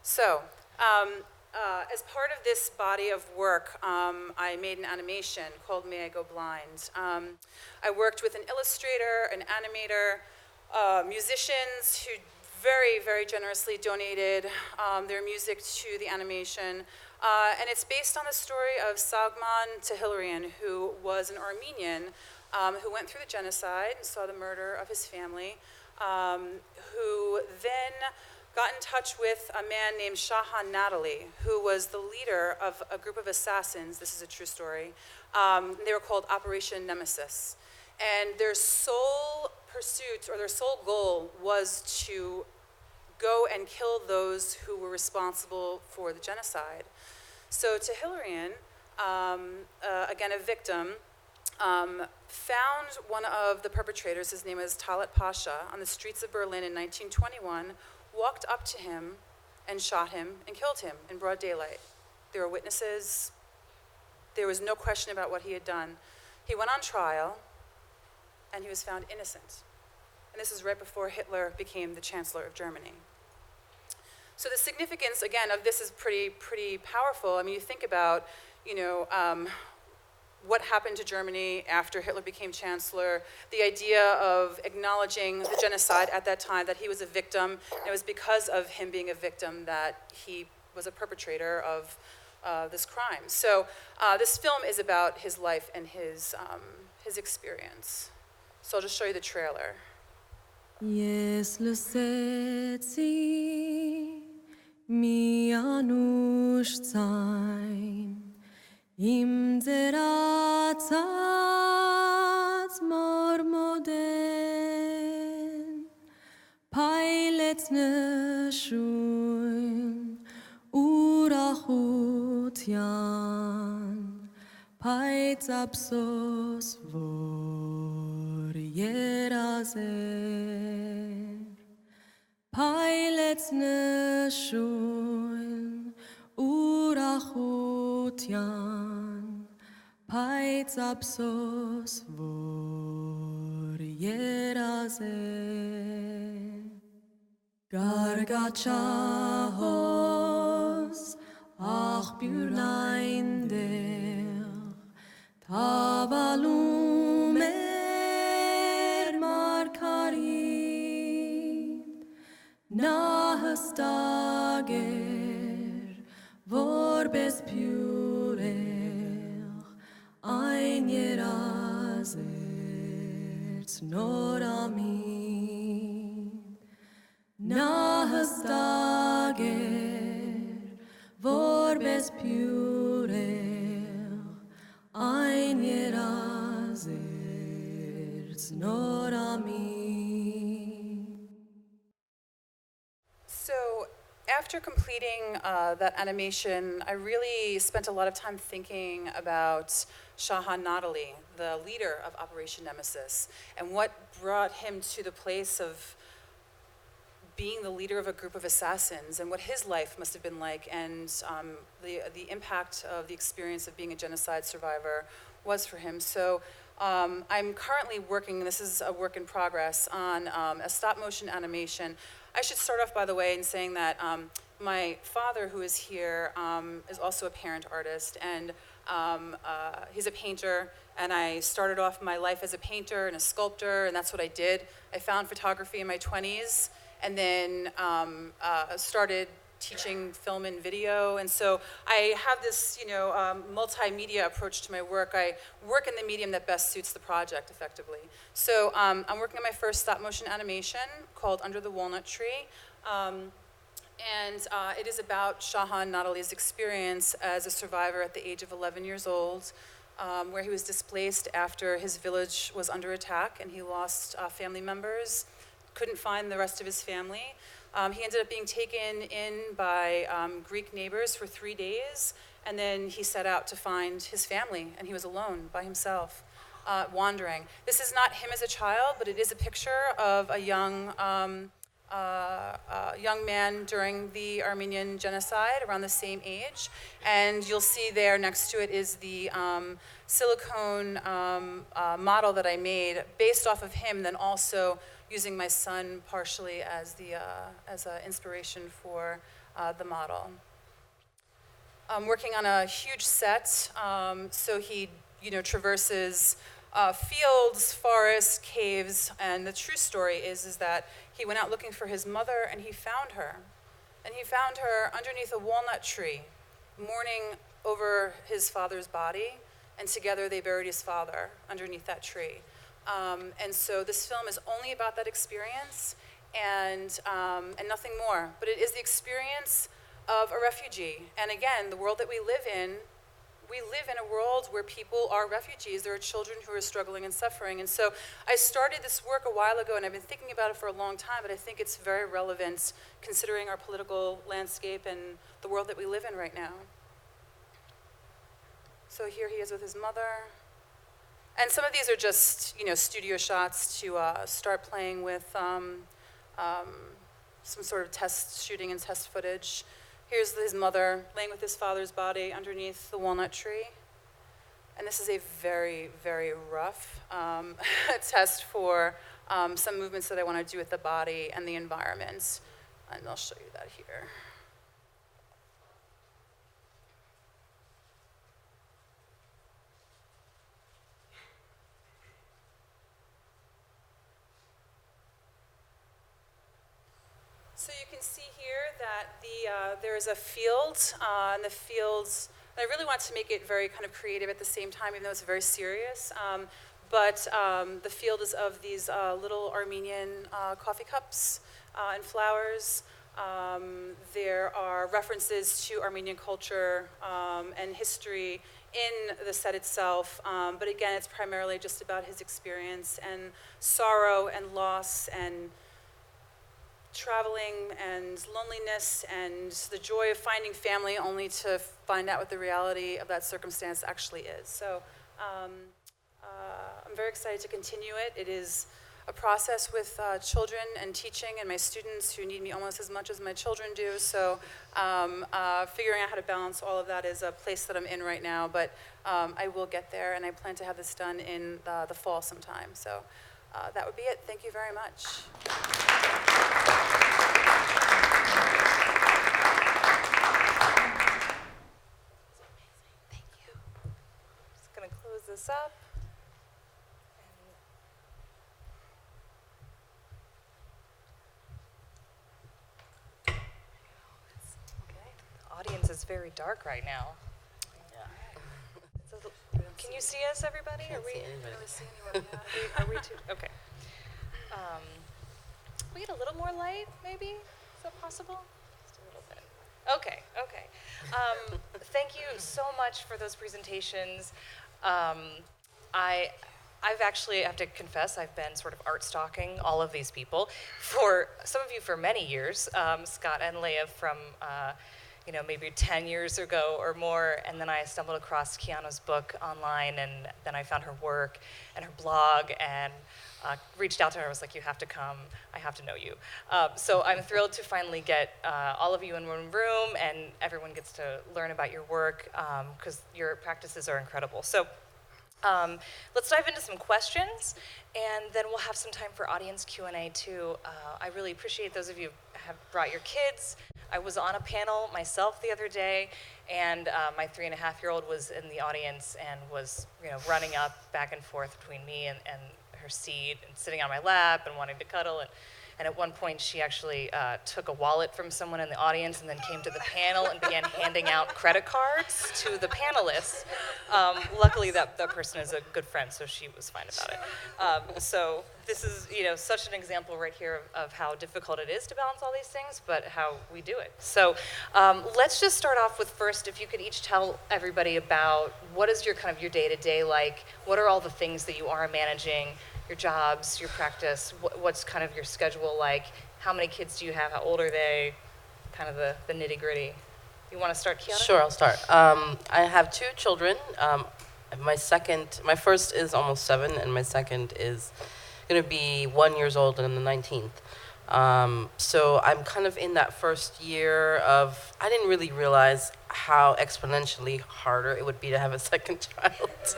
So, as part of this body of work, I made an animation called May I Go Blind. I worked with an illustrator, an animator, musicians who very, very generously donated their music to the animation. And it's based on the story of Salman Tahilarian, who was an Armenian who went through the genocide and saw the murder of his family, who then got in touch with a man named Shahan Natali, who was the leader of a group of assassins. This is a true story. They were called Operation Nemesis. And their sole pursuit, or their sole goal, was to go and kill those who were responsible for the genocide. So Tahilarian, again a victim, found one of the perpetrators, his name is Talat Pasha, on the streets of Berlin in 1921, walked up to him and shot him and killed him in broad daylight. There were witnesses. There was no question about what he had done. He went on trial, and he was found innocent. And this is right before Hitler became the Chancellor of Germany. So the significance, again, of this is pretty powerful. I mean, you think about, what happened to Germany after Hitler became Chancellor, the idea of acknowledging the genocide at that time, that he was a victim. And it was because of him being a victim that he was a perpetrator of this crime. So this film is about his life and his experience. So I'll just show you the trailer.
Yes, lusetzi mi anush zain im zeratzat marmoden pailet neshun urachut yan paitz absos vor yerazer pailet neshun urachut yan paitz absos vor yerazer gargachahos ach bürlein der tavalumer markarit nahas dager vor bespurech ein yerazert noramin nahas dager vor bespurech ein yerazert noramin.
So after completing that animation, I really spent a lot of time thinking about Shahan Natali, the leader of Operation Nemesis, and what brought him to the place of being the leader of a group of assassins, and what his life must have been like, and the impact of the experience of being a genocide survivor was for him. So I'm currently working, this is a work in progress, on a stop motion animation. I should start off, by the way, in saying that my father, who is here, is also a parent artist, and he's a painter, and I started off my life as a painter and a sculptor, and that's what I did. I found photography in my 20s, and then started teaching film and video. And so I have this, multimedia approach to my work. I work in the medium that best suits the project effectively. So I'm working on my first stop motion animation called Under the Walnut Tree. It is about Shahan Natali's experience as a survivor at the age of 11 years old, where he was displaced after his village was under attack and he lost family members, couldn't find the rest of his family. He ended up being taken in by Greek neighbors for 3 days, and then he set out to find his family, and he was alone by himself, wandering. This is not him as a child, but it is a picture of a young man during the Armenian genocide, around the same age. And you'll see there next to it is the silicone model that I made based off of him, then also using my son partially as an inspiration for the model. I'm working on a huge set, so he traverses fields, forests, caves, and the true story is that he went out looking for his mother, and he found her. And he found her underneath a walnut tree, mourning over his father's body, and together they buried his father underneath that tree. And so this film is only about that experience and nothing more. But it is the experience of a refugee. And again, the world that we live in a world where people are refugees. There are children who are struggling and suffering. And so I started this work a while ago, and I've been thinking about it for a long time, but I think it's very relevant considering our political landscape and the world that we live in right now. So here he is with his mother. And some of these are just, studio shots to start playing with some sort of test shooting and test footage. Here's his mother laying with his father's body underneath the walnut tree. And this is a very, very rough test for some movements that I want to do with the body and the environment. And I'll show you that here. So you can see here that there is a field, and the fields, I really want to make it very kind of creative at the same time, even though it's very serious. But the field is of these little Armenian coffee cups and flowers. There are references to Armenian culture and history in the set itself, but again, it's primarily just about his experience and sorrow and loss and traveling and loneliness and the joy of finding family only to find out what the reality of that circumstance actually is. So I'm very excited to continue it. It is a process with children and teaching and my students who need me almost as much as my children do. So figuring out how to balance all of that is a place that I'm in right now, but I will get there, and I plan to have this done in the fall sometime. So that would be it. Thank you very much. Thank you. I'm just going to close this up.
Audience is very dark right now. Can you see us, everybody?
Can't see anybody.
Really see anyone? Yeah. Are we too? Okay. We get a little more light, maybe? Is that possible? Just a little bit. Okay, okay. Thank you so much for those presentations. I've actually, I have to confess, I've been sort of art stalking all of these people for, some of you for many years, Scott and Leah from, maybe 10 years ago or more, and then I stumbled across Keanu's book online, and then I found her work and her blog, and reached out to her. I was like, you have to come, I have to know you. So I'm thrilled to finally get all of you in one room, and everyone gets to learn about your work, because your practices are incredible. So let's dive into some questions, and then we'll have some time for audience Q&A too. I really appreciate those of you who have brought your kids. I was on a panel myself the other day, and my 3.5-year-old was in the audience and was, running up back and forth between me and her seat and sitting on my lap and wanting to cuddle. And at one point, she actually took a wallet from someone in the audience and then came to the panel and began handing out credit cards to the panelists. Luckily, that person is a good friend, so she was fine about it. So this is, such an example right here of how difficult it is to balance all these things, but how we do it. So let's just start off with first, if you could each tell everybody about what is your kind of your day-to-day like, what are all the things that you are managing, your jobs, your practice, what's kind of your schedule like, how many kids do you have, how old are they, kind of the nitty-gritty. You want to start, Kiana?
Sure, I'll start. I have 2 children. My first is almost 7, and my second is going to be 1 year old on the 19th. So I'm kind of in that first year of, I didn't really realize how exponentially harder it would be to have a second child.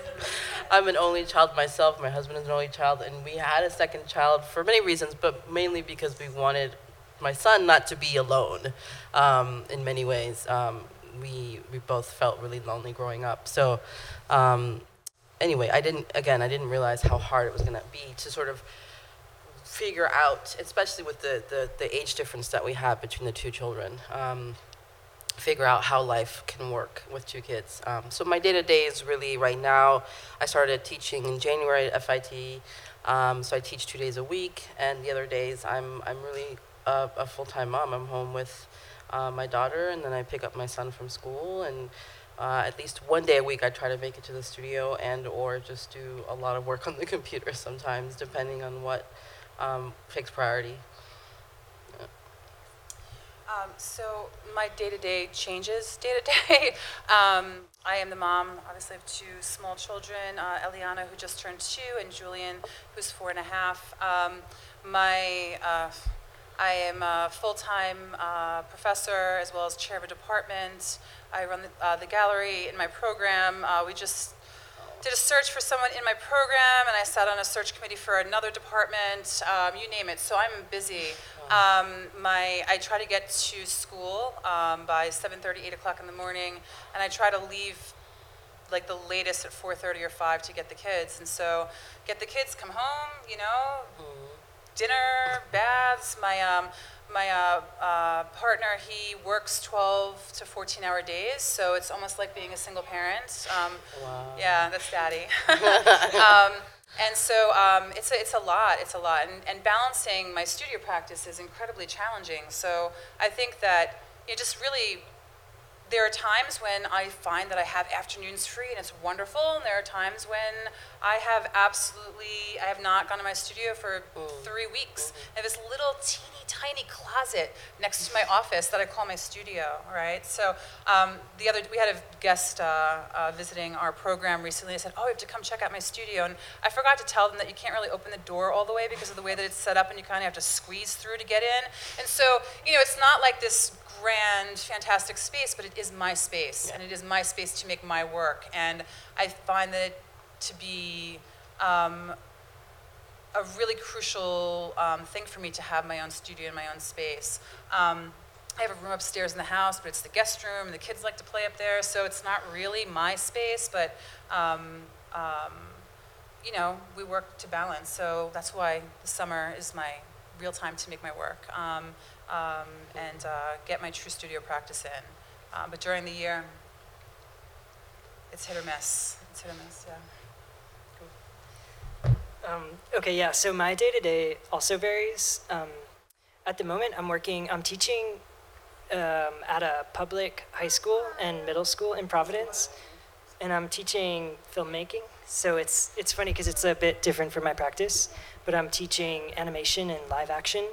I'm an only child myself, my husband is an only child, and we had a second child for many reasons, but mainly because we wanted my son not to be alone in many ways. We both felt really lonely growing up. So anyway, I didn't realize how hard it was going to be to sort of figure out, especially with the age difference that we have between the 2 children, figure out how life can work with 2 kids. So my day-to-day is really, right now, I started teaching in January at FIT, so I teach 2 days a week, and the other days I'm really a full-time mom. I'm home with my daughter, and then I pick up my son from school, and at least one day a week I try to make it to the studio and or just do a lot of work on the computer sometimes, depending on what takes priority.
So my day-to-day changes day-to-day. I am the mom, obviously, of 2 small children, Eliana, who just turned 2, and Julian, who's 4.5. I am a full-time professor as well as chair of a department. I run the gallery in my program. We just did a search for someone in my program, and I sat on a search committee for another department, you name it. So I'm busy. I try to get to school by 7:30, 8 o'clock in the morning, and I try to leave like the latest at 4:30 or 5 to get the kids. And so get the kids, come home, you know, dinner, baths. My partner, he works 12 to 14-hour days, so it's almost like being a single parent.
Wow.
Yeah, that's daddy. And so it's a lot, and balancing my studio practice is incredibly challenging. So I think that just really, there are times when I find that I have afternoons free and it's wonderful, and there are times when I have not gone to my studio for 3 weeks. I have this little teeny tiny closet next to my office that I call my studio, right? So we had a guest visiting our program recently. I said, oh, you have to come check out my studio. And I forgot to tell them that you can't really open the door all the way because of the way that it's set up, and you kind of have to squeeze through to get in. And so, it's not like this grand, fantastic space, but it is my space, and it is my space to make my work. And I find that to be a really crucial thing for me to have my own studio and my own space. I have a room upstairs in the house, but it's the guest room, and the kids like to play up there, so it's not really my space, but we work to balance. So that's why the summer is my real time to make my work. And get my true studio practice in. But during the year, it's hit or miss. Yeah.
Okay, yeah, so my day-to-day also varies. At the moment, I'm teaching at a public high school and middle school in Providence, and I'm teaching filmmaking. So it's funny because it's a bit different from my practice, but I'm teaching animation and live action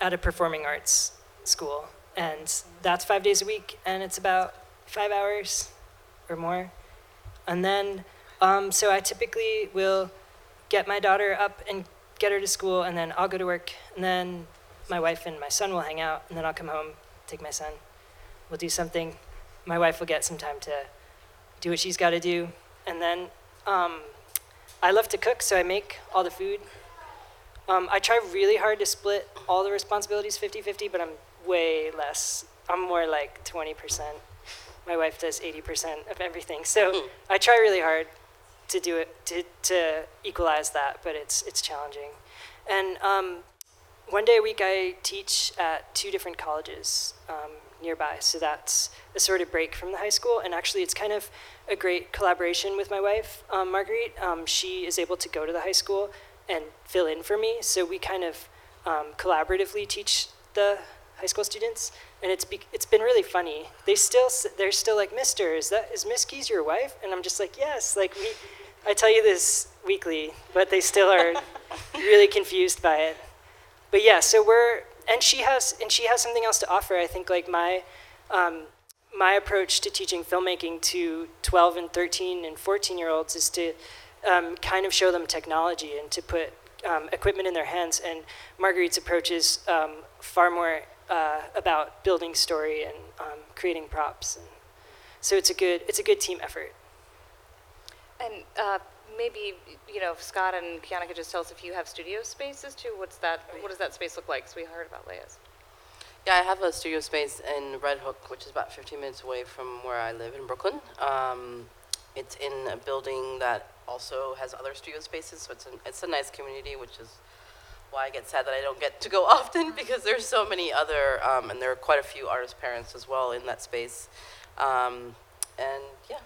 at a performing arts school, and that's 5 days a week, and it's about 5 hours or more. And then, so I typically will get my daughter up and get her to school, and then I'll go to work, and then my wife and my son will hang out, and then I'll come home, take my son, we'll do something. My wife will get some time to do what she's got to do, and then I love to cook, so I make all the food. I try really hard to split all the responsibilities 50-50, but I'm way less. I'm more like 20%. My wife does 80% of everything. So I try really hard to do it, to equalize that, but it's challenging. And one day a week I teach at 2 different colleges nearby, so that's a sort of break from the high school, and actually it's kind of a great collaboration with my wife, Marguerite. She is able to go to the high school and fill in for me, so we kind of collaboratively teach the high school students, and it's been really funny. They're still like, Mister, is Miss Keys your wife? And I'm just like, yes. Like I tell you this weekly, but they still are really confused by it. But yeah, so she has something else to offer. I think like my approach to teaching filmmaking to 12 and 13 and 14-year-olds is to kind of show them technology and to put equipment in their hands. And Marguerite's approach is far more about building story and creating props. And so it's a good team effort.
And maybe, Scott and Kiana could just tell us if you have studio spaces too. What does that space look like? So we heard about Leia's.
Yeah, I have a studio space in Red Hook, which is about 15 minutes away from where I live in Brooklyn. It's in a building that also has other studio spaces, so it's a nice community, which is why I get sad that I don't get to go often, because there's so many other, and there are quite a few artist parents as well in that space. And yeah,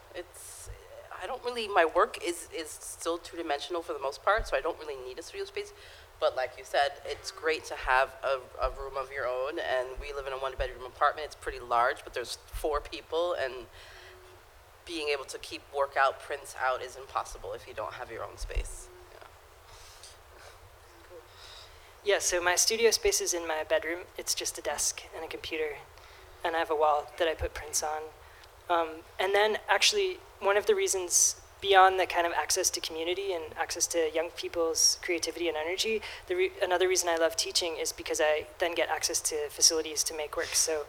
my work is still two-dimensional for the most part, so I don't really need a studio space. But like you said, it's great to have a room of your own, and we live in a one-bedroom apartment. It's pretty large, but there's 4 people, and being able to keep workout prints out is impossible if you don't have your own space.
Yeah, so my studio space is in my bedroom. It's just a desk and a computer, and I have a wall that I put prints on. And then actually, one of the reasons beyond the kind of access to community and access to young people's creativity and energy, another reason I love teaching is because I then get access to facilities to make work. So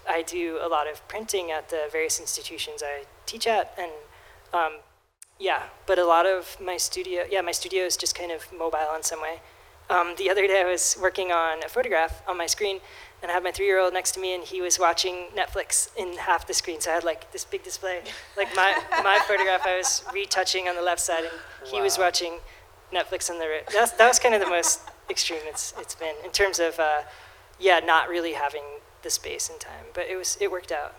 I do a lot of printing at the various institutions I teach at, and Yeah, but a lot of my studio is just kind of mobile in some way. The other day I was working on a photograph on my screen, and I had my 3-year-old next to me, and he was watching Netflix in half the screen. So I had like this big display. Like my photograph, I was retouching on the left side, and he was watching Netflix on the right. That was kind of the most extreme it's been in terms of not really having the space and time. But it worked out.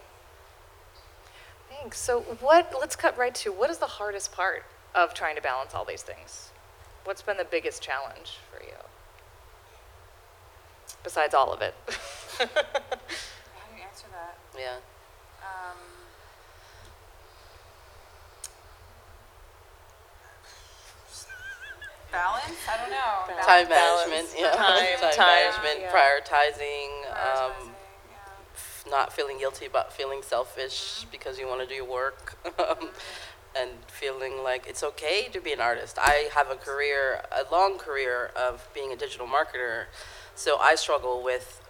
Thanks. So let's cut right to, what is the hardest part of trying to balance all these things? What's been the biggest challenge for you? Besides all of it.
How do you answer that?
Yeah.
Balance? I don't know.
Time
Balance.
management, yeah.
Time,
management,
yeah.
prioritizing,
Prioritizing, yeah.
not feeling guilty about feeling selfish because you want to do your work, and feeling like it's okay to be an artist. I have a long career of being a digital marketer, so I struggle with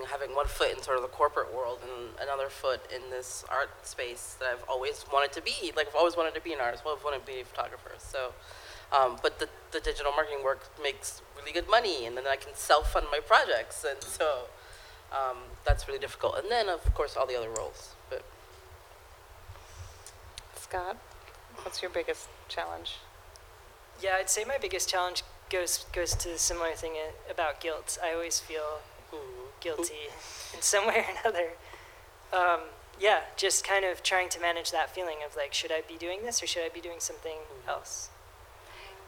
having one foot in sort of the corporate world and another foot in this art space that I've always wanted to be. Like, I've always wanted to be an artist, I've wanted to be a photographer. So, but the digital marketing work makes really good money, and then I can self-fund my projects, and so that's really difficult. And then, of course, all the other roles. But
Scott, what's your biggest challenge?
Yeah, I'd say my biggest challenge goes to the similar thing about guilt. I always feel guilty in some way or another. Just kind of trying to manage that feeling of like, should I be doing this or should I be doing something else?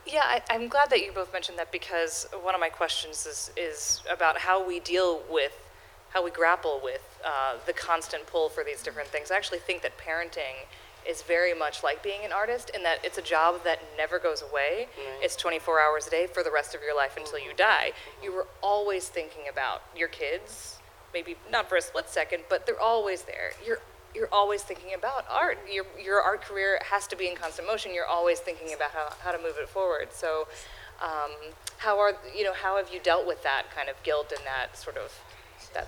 Yeah, I'm glad that you both mentioned that, because one of my questions is about how we grapple with the constant pull for these different things. I actually think that parenting is very much like being an artist, in that it's a job that never goes away.
Right.
It's 24 hours a day for the rest of your life until you die. You were always thinking about your kids, maybe not for a split second, but they're always there. You're always thinking about art. Your art career has to be in constant motion. You're always thinking about how to move it forward. So, how have you dealt with that kind of guilt and that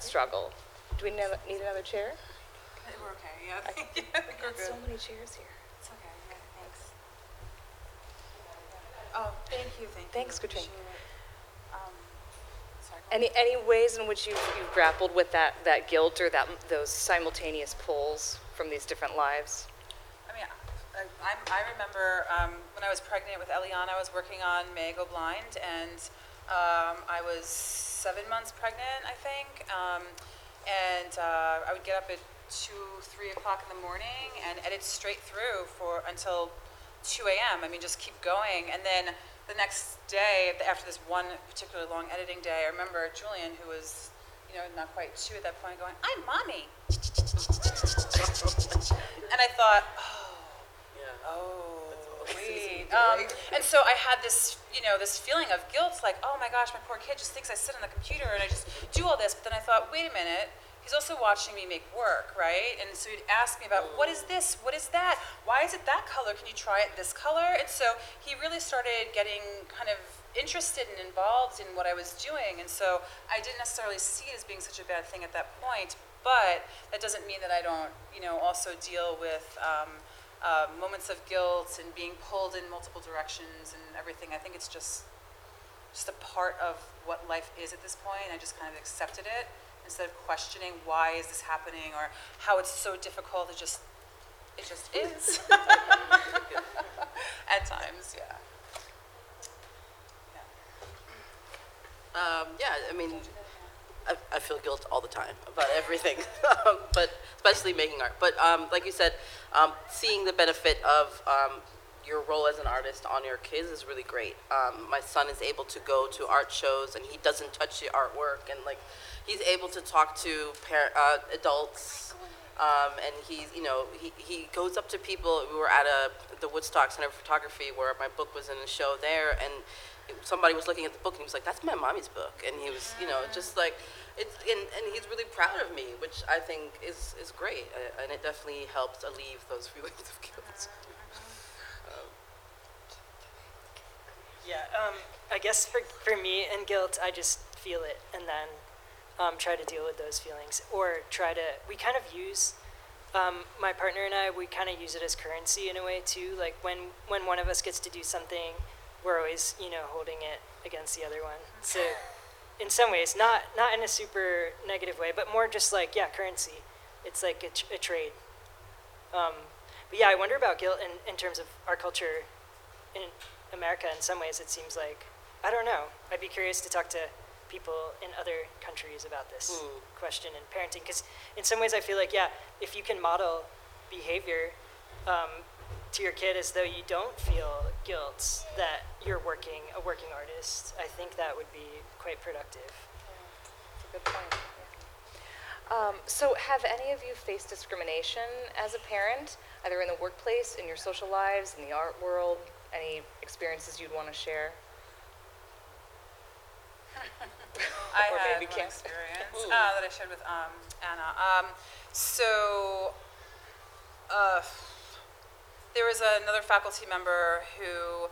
struggle? Do we need another chair?
We're okay, yeah. I think we're good.
So many chairs here.
It's okay, yeah, thanks. Oh, thank you.
Thanks, Katrina.
Appreciate it. Sorry.
Any ways in which you've grappled with that guilt or those simultaneous pulls from these different lives?
I mean, I remember when I was pregnant with Eliana, I was working on May I Go Blind, and I was 7 months pregnant, I think, and I would get up at 2, 3 o'clock in the morning and edit straight through until 2 a.m. I mean, just keep going. And then the next day, after this one particular long editing day, I remember Julian, who was, not quite 2 at that point, going, "I'm mommy." And I thought, wait. And so I had this, this feeling of guilt, like, oh my gosh, my poor kid just thinks I sit on the computer and I just do all this. But then I thought, wait a minute. He's also watching me make work, right? And so he'd ask me about, what is this? What is that? Why is it that color? Can you try it this color? And so he really started getting kind of interested and involved in what I was doing. And so I didn't necessarily see it as being such a bad thing at that point, but that doesn't mean that I don't, also deal with moments of guilt and being pulled in multiple directions and everything. I think it's just a part of what life is at this point. I just kind of accepted it, instead of questioning why is this happening or how it's so difficult. It just is. At times, yeah.
I mean, I feel guilt all the time about everything, but especially making art. But like you said, seeing the benefit of your role as an artist on your kids is really great. My son is able to go to art shows and he doesn't touch the artwork, and like he's able to talk to adults, and he goes up to people. We were at the Woodstock Center for Photography where my book was in a show there, and somebody was looking at the book and he was like, "That's my mommy's book," and he was just like and he's really proud of me, which I think is great, and it definitely helps alleviate those feelings of guilt.
I guess for me and guilt, I just feel it and then try to deal with those feelings, or we kind of use My partner and I, we kind of use it as currency in a way too. Like when one of us gets to do something, we're always, holding it against the other one. So in some ways, not in a super negative way, but more just like, yeah, currency. It's like a trade. But yeah, I wonder about guilt in terms of our culture in America. In some ways, it seems like, I don't know. I'd be curious to talk to people in other countries about this question in parenting, because in some ways I feel like, yeah, if you can model behavior to your kid as though you don't feel guilt that you're a working artist, I think that would be quite productive.
That's a good point. Yeah. So have any of you faced discrimination as a parent, either in the workplace, in your social lives, in the art world? Any experiences you'd want to share?
I
Or
had
maybe
one
can't.
experience that I shared with Anna. There was another faculty member who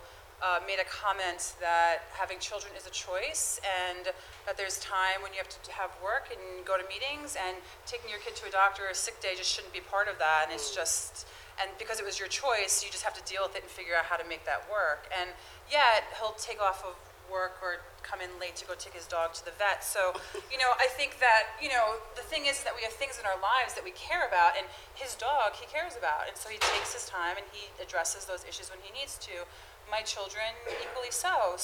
made a comment that having children is a choice, and that there's time when you have to have work and go to meetings, and taking your kid to a doctor or a sick day just shouldn't be part of that. And it's just, and because it was your choice, you just have to deal with it and figure out how to make that work. And yet he'll take off of work or come in late to go take his dog to the vet. So, I think that, the thing is that we have things in our lives that we care about, and his dog he cares about. And so he takes his time and he addresses those issues when he needs to. My children, equally so.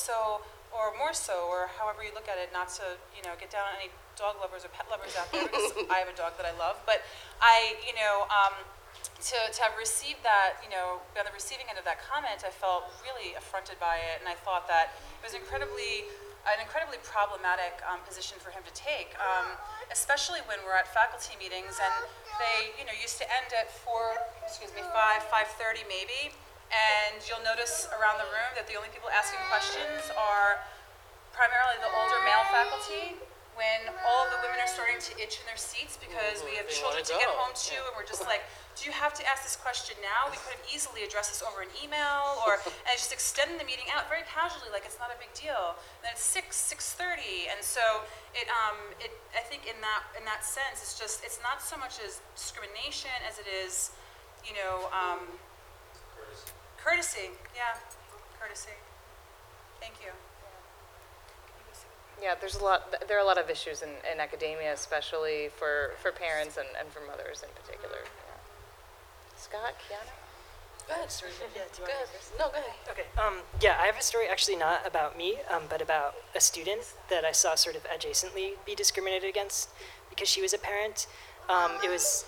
Or more so, or however you look at it, not to, get down on any dog lovers or pet lovers out there, because I have a dog that I love. But to have received that, be on the receiving end of that comment, I felt really affronted by it, and I thought that it was an incredibly problematic position for him to take, especially when we're at faculty meetings and they, used to end at 5:30 maybe, and you'll notice around the room that the only people asking questions are primarily the older male faculty, when all of the women are starting to itch in their seats because we have children to get home to, and we're just like, do you have to ask this question now? We could have easily addressed this over an email, and just extending the meeting out very casually, like it's not a big deal. And then it's 6:30, and so I think in that sense, it's not so much as discrimination as it is, courtesy. Yeah, courtesy. Thank you.
Yeah, there are a lot of issues in academia, especially for parents and for mothers in particular. Yeah. Scott, Kiana?
Go ahead.
Yeah, do you
Go
want
ahead.
to go first?
No, go ahead.
Okay. Yeah, I have a story actually not about me, but about a student that I saw sort of adjacently be discriminated against because she was a parent. It was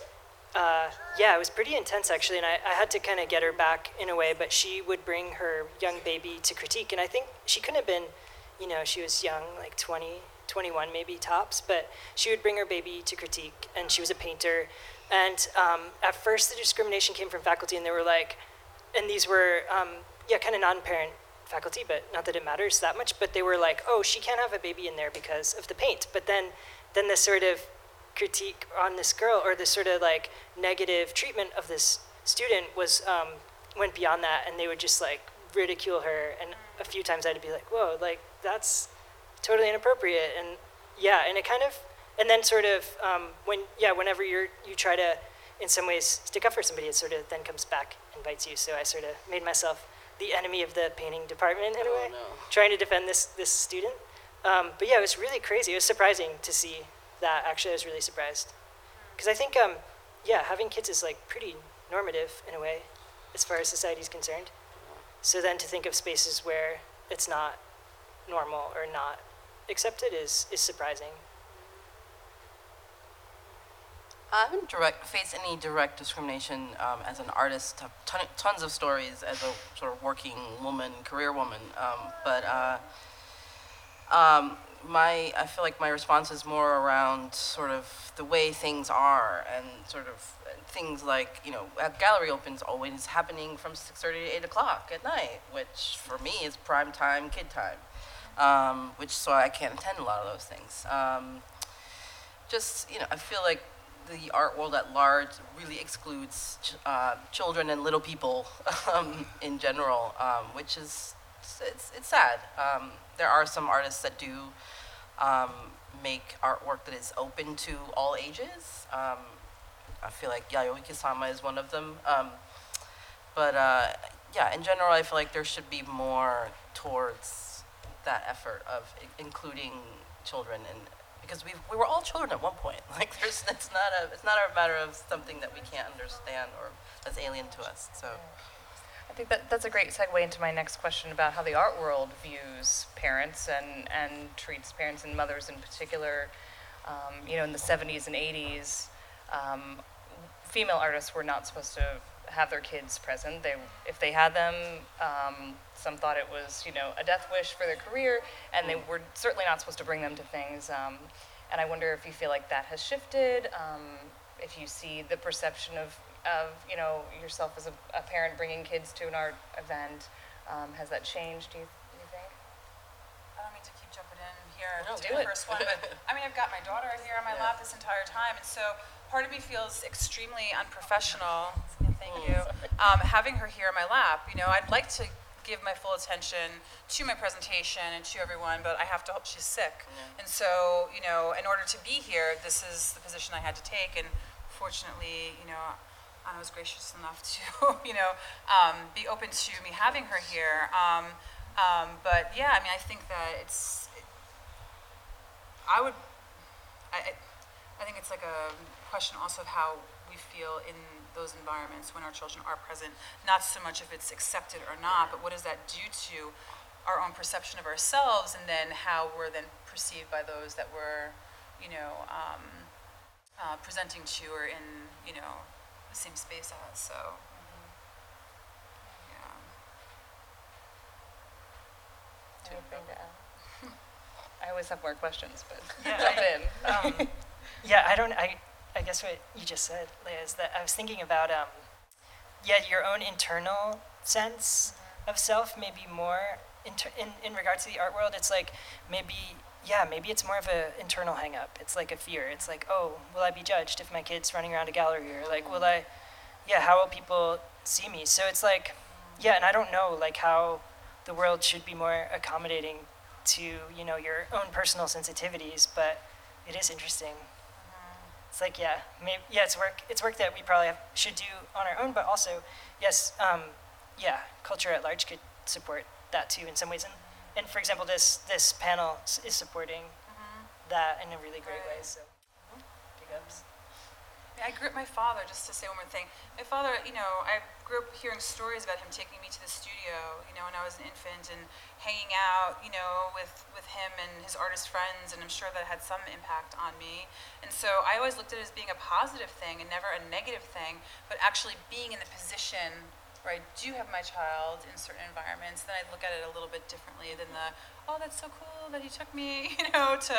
pretty intense actually, and I had to kind of get her back in a way, but she would bring her young baby to critique, and I think she couldn't have been, she was young, like 20, 21 maybe tops, but she would bring her baby to critique, and she was a painter. And at first the discrimination came from faculty, and they were like, and these were, kind of non-parent faculty, but not that it matters that much, but they were like, oh, she can't have a baby in there because of the paint. But then this sort of critique on this girl, or this sort of like negative treatment of this student was, went beyond that, and they would just like ridicule her. And a few times I'd be like, whoa, like that's totally inappropriate. And yeah, and it kind of, and then sort of whenever you try to in some ways stick up for somebody, it sort of then comes back and bites you. So I sort of made myself the enemy of the painting department in a way, trying to defend this student. But yeah, it was really crazy. It was surprising to see that. Actually, I was really surprised, because I think having kids is like pretty normative in a way as far as society is concerned. So then to think of spaces where it's not normal or not accepted is surprising.
I haven't faced any direct discrimination as an artist. Have tons of stories as a sort of working woman, career woman. I feel like my response is more around sort of the way things are, and sort of things like, a gallery opens always happening from 6:30 to 8 o'clock at night, which for me is prime time, kid time, so I can't attend a lot of those things. I feel like the art world at large really excludes children and little people in general, which is, it's sad. There are some artists that do make artwork that is open to all ages, I feel like Yayoi-Kusama is one of them. But yeah, in general, I feel like there should be more towards that effort of including children, and because we were all children at one point. Like it's not a matter of something that we can't understand or that's alien to us. So.
I think that's a great segue into my next question about how the art world views parents and treats parents and mothers in particular. You know, in the 70s and 80s, female artists were not supposed to have their kids present. If they had them, some thought it was, you know, a death wish for their career, and they were certainly not supposed to bring them to things. And I wonder if you feel like that has shifted, if you see the perception of you know, yourself as a parent bringing kids to an art event, has that changed, do you think?
I don't mean to keep jumping in here
No,
to
do
the
it.
first one, but I mean, I've got my daughter here on my
Yeah.
lap this entire time, and so part of me feels extremely unprofessional. Thank you. Having her here on my lap, you know, I'd like to give my full attention to my presentation and to everyone, but I have to hope she's sick. And so, you know, in order to be here, this is the position I had to take, and fortunately, you know, Anna was gracious enough to, you know, be open to me having her here. But yeah, I mean, I think that I think it's like a question also of how we feel in those environments when our children are present. Not so much if it's accepted or not, but what does that do to our own perception of ourselves, and then how we're then perceived by those that we're, you know, presenting to or in, you know, the same space as. So, yeah.
Anything to add? I always have more questions, but
Yeah,
jump in.
Yeah, I guess what you just said, Leah, is that I was thinking about, yeah, your own internal sense of self, maybe more in regards to the art world. It's like maybe it's more of an internal hang up. It's like a fear. It's like, oh, will I be judged if my kid's running around a gallery? Or like, how will people see me? So it's like, yeah, and I don't know like how the world should be more accommodating to, you know, your own personal sensitivities, but it is interesting. It's like, yeah, maybe, yeah, it's work that we probably should do on our own, but also, yes, yeah, culture at large could support that too in some ways. And for example, this panel is supporting that in a really great way, so big ups.
I grew up, my father, just to say one more thing, my father, you know, I grew up hearing stories about him taking me to the studio, you know, when I was an infant, and hanging out, you know, with him and his artist friends, and I'm sure that had some impact on me. And so I always looked at it as being a positive thing and never a negative thing, but actually being in the position where I do have my child in certain environments, then I look at it a little bit differently than the, oh, that's so cool that he took me, you know, to,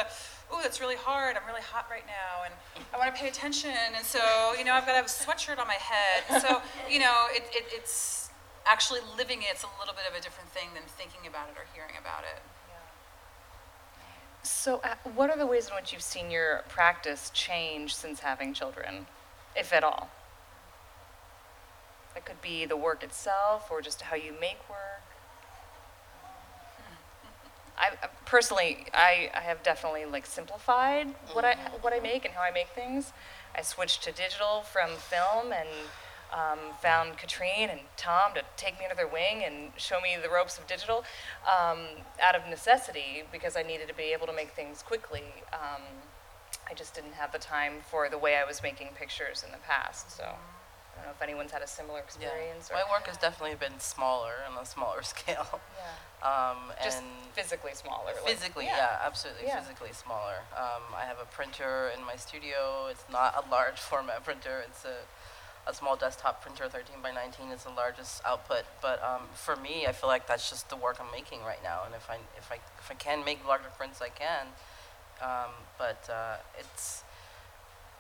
oh, that's really hard, I'm really hot right now, and I want to pay attention, and so, you know, I've got to have a sweatshirt on my head. And so, you know, it's actually living it's a little bit of a different thing than thinking about it or hearing about it.
So what are the ways in which you've seen your practice change since having children, if at all? It could be the work itself or just how you make work. I have definitely like simplified what I make and how I make things. I switched to digital from film and found Katrine and Tom to take me under their wing and show me the ropes of digital out of necessity, because I needed to be able to make things quickly. I just didn't have the time for the way I was making pictures in the past, so. I don't know if anyone's had a similar experience.
Yeah. My work has definitely been smaller on a smaller scale.
Yeah. Just
and
physically smaller.
physically,
like,
yeah, absolutely,
Yeah.
physically smaller. I have a printer in my studio. It's not a large format printer. It's a small desktop printer, 13 by 19 is the largest output. But for me, I feel like that's just the work I'm making right now. And if I can make larger prints, I can. But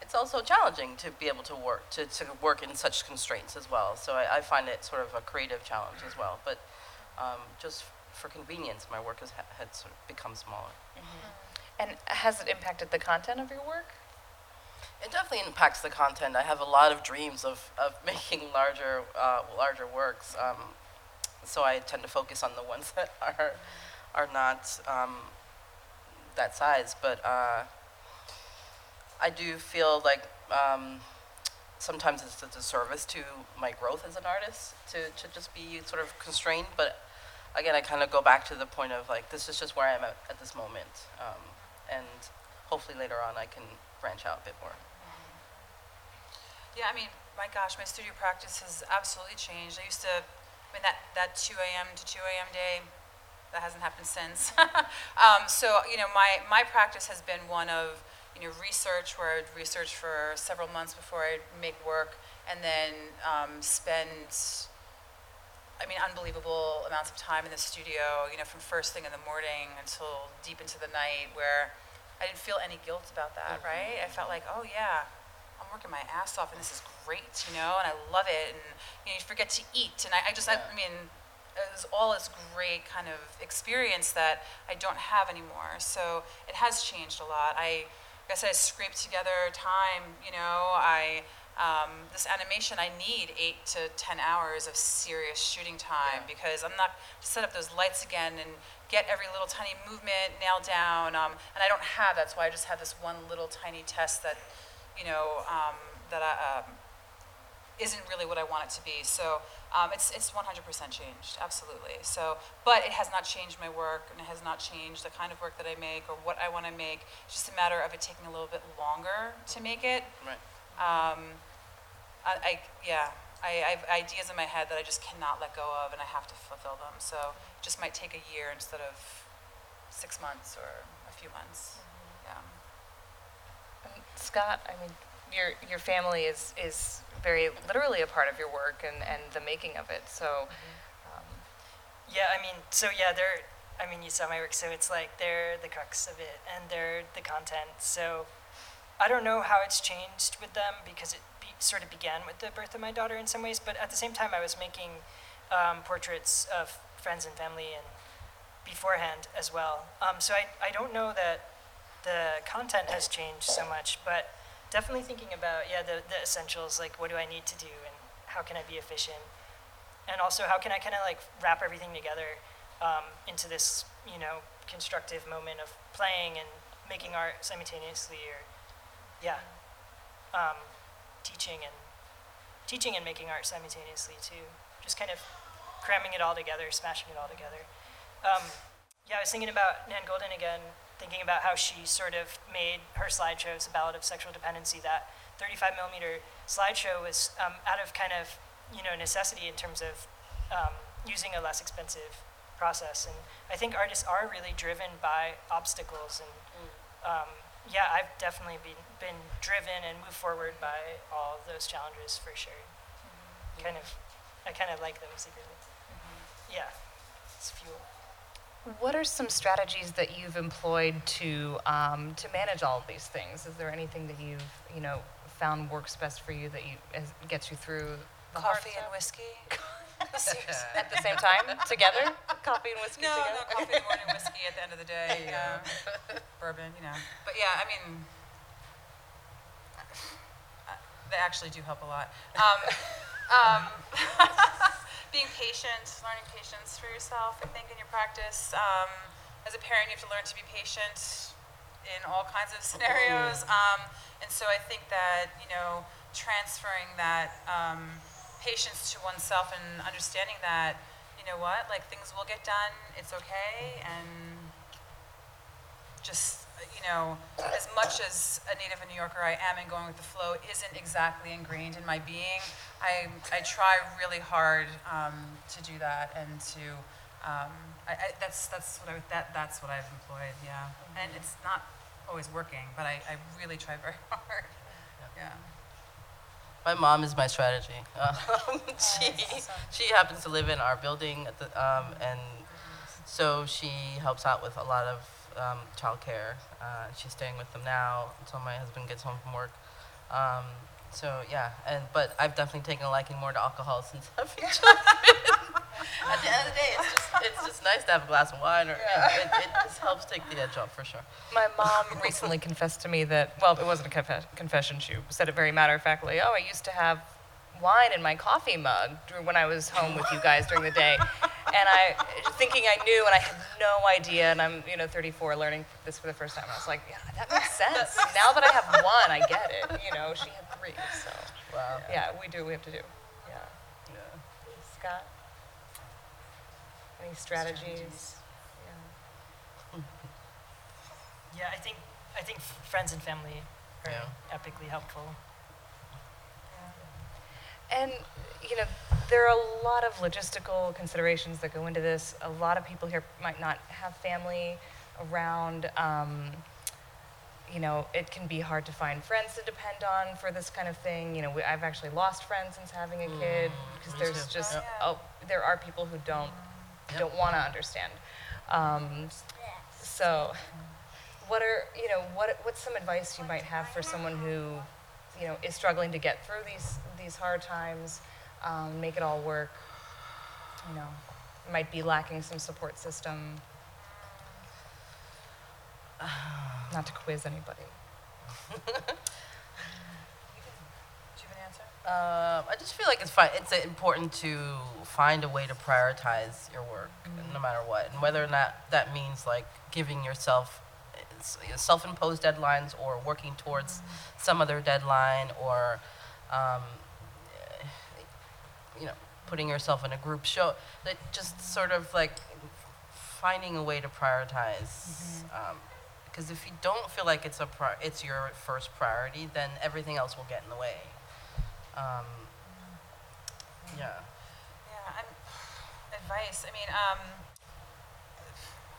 it's also challenging to be able to work in such constraints as well. So I find it sort of a creative challenge as well. But just for convenience, my work had sort of become smaller.
And has it impacted the content of your work?
It definitely impacts the content. I have a lot of dreams of making larger works. So I tend to focus on the ones that are not that size. But I do feel like sometimes it's a disservice to my growth as an artist to just be sort of constrained. But again, I kind of go back to the point of like, this is just where I'm at this moment. And hopefully later on I can branch out a bit more.
Yeah, I mean, my gosh, my studio practice has absolutely changed. I used to, I mean, that 2 a.m. to 2 a.m. day, that hasn't happened since. So, you know, my practice has been one of, you know, research, where I'd research for several months before I'd make work, and then spend, I mean, unbelievable amounts of time in the studio, you know, from first thing in the morning until deep into the night, where I didn't feel any guilt about that, right? I felt like, oh yeah, I'm working my ass off and this is great, you know, and I love it, and you know, you forget to eat, and I mean, it was all this great kind of experience that I don't have anymore. So it has changed a lot. I guess I scraped together time, you know, this animation, I need 8 to 10 hours of serious shooting time, because I'm not to set up those lights again and get every little tiny movement nailed down, and I don't have, that's why I just have this one little tiny test that, you know, isn't really what I want it to be. So it's 100% changed, absolutely. So, but it has not changed my work, and it has not changed the kind of work that I make or what I want to make. It's just a matter of it taking a little bit longer to make it.
Right.
I have ideas in my head that I just cannot let go of, and I have to fulfill them. So it just might take a year instead of 6 months or a few months. Yeah.
Scott, I mean, your family is very literally a part of your work and the making of it. So,
Yeah, I mean, so yeah, I mean, you saw my work, so it's like they're the crux of it, and they're the content. So I don't know how it's changed with them, because it sort of began with the birth of my daughter in some ways, but at the same time I was making portraits of friends and family and beforehand as well. So I don't know that the content has changed so much, but definitely thinking about, yeah, the essentials, like what do I need to do and how can I be efficient? And also how can I kind of like wrap everything together into this, you know, constructive moment of playing and making art simultaneously, or yeah, teaching and making art simultaneously too. Just kind of cramming it all together, smashing it all together. Yeah, I was thinking about Nan Goldin again, thinking about how she sort of made her slideshows a ballad of sexual dependency. That 35 millimeter slideshow was out of kind of, you know, necessity in terms of using a less expensive process. And I think artists are really driven by obstacles, and yeah, I've definitely been driven and moved forward by all of those challenges for sure. I kind of like them secretly. Yeah, it's fuel.
what are some strategies that you've employed to manage all of these things? Is there anything that you've found works best for you that gets you through the hard
Coffee and
stuff?
whiskey.
At the same time, together? Coffee and whiskey
No,
together?
no, coffee in the morning, whiskey at the end of the day, bourbon, But yeah, I mean, they actually do help a lot. Being patient, learning patience for yourself, I think, in your practice. As a parent, you have to learn to be patient in all kinds of scenarios. And so I think that, transferring that patience to oneself and understanding that, like things will get done, it's okay, and just, as much as a native New Yorker I am and going with the flow isn't exactly ingrained in my being, I try really hard to do that and to, that's what I've employed, yeah. And it's not always working, but I really try very hard, yeah.
My mom is my strategy. She happens to live in our building, and so she helps out with a lot of childcare. She's staying with them now until my husband gets home from work. So yeah, but I've definitely taken a liking more to alcohol since I've been children. At the end of the day, it's just nice to have a glass of wine, or it just helps take the edge off for sure.
My mom recently confessed to me that, well, it wasn't a confession, she said it very matter-of-factly, I used to have wine in my coffee mug when I was home with you guys during the day. And thinking I knew, and I had no idea, and I'm 34 learning this for the first time, and I was like, yeah, that makes sense. Now that I have one, I get it. She had three, so.
Wow.
Yeah, we do what we have to do. Yeah.
Yeah.
Scott? Any strategies?
Yeah, I think friends and family are
Yeah.
epically helpful.
And, you know, there are a lot of logistical considerations that go into this. A lot of people here might not have family around. You know, it can be hard to find friends to depend on for this kind of thing. You know, I've actually lost friends since having a kid because
me
there's
too.
just,
Yep.
there are people who don't
Yep.
want to understand. So, what are, you know, what's some advice you might have for someone who, you know, is struggling to get through these hard times, make it all work, you know, might be lacking some support system? Not to quiz anybody.
Do you have an answer?
I just feel like it's important to find a way to prioritize your work, no matter what, and whether or not that means like giving yourself self-imposed deadlines or working towards some other deadline, or you know, putting yourself in a group show. That just sort of like finding a way to prioritize. Because if you don't feel like it's your first priority, then everything else will get in the way. Yeah.
Yeah, advice. I mean,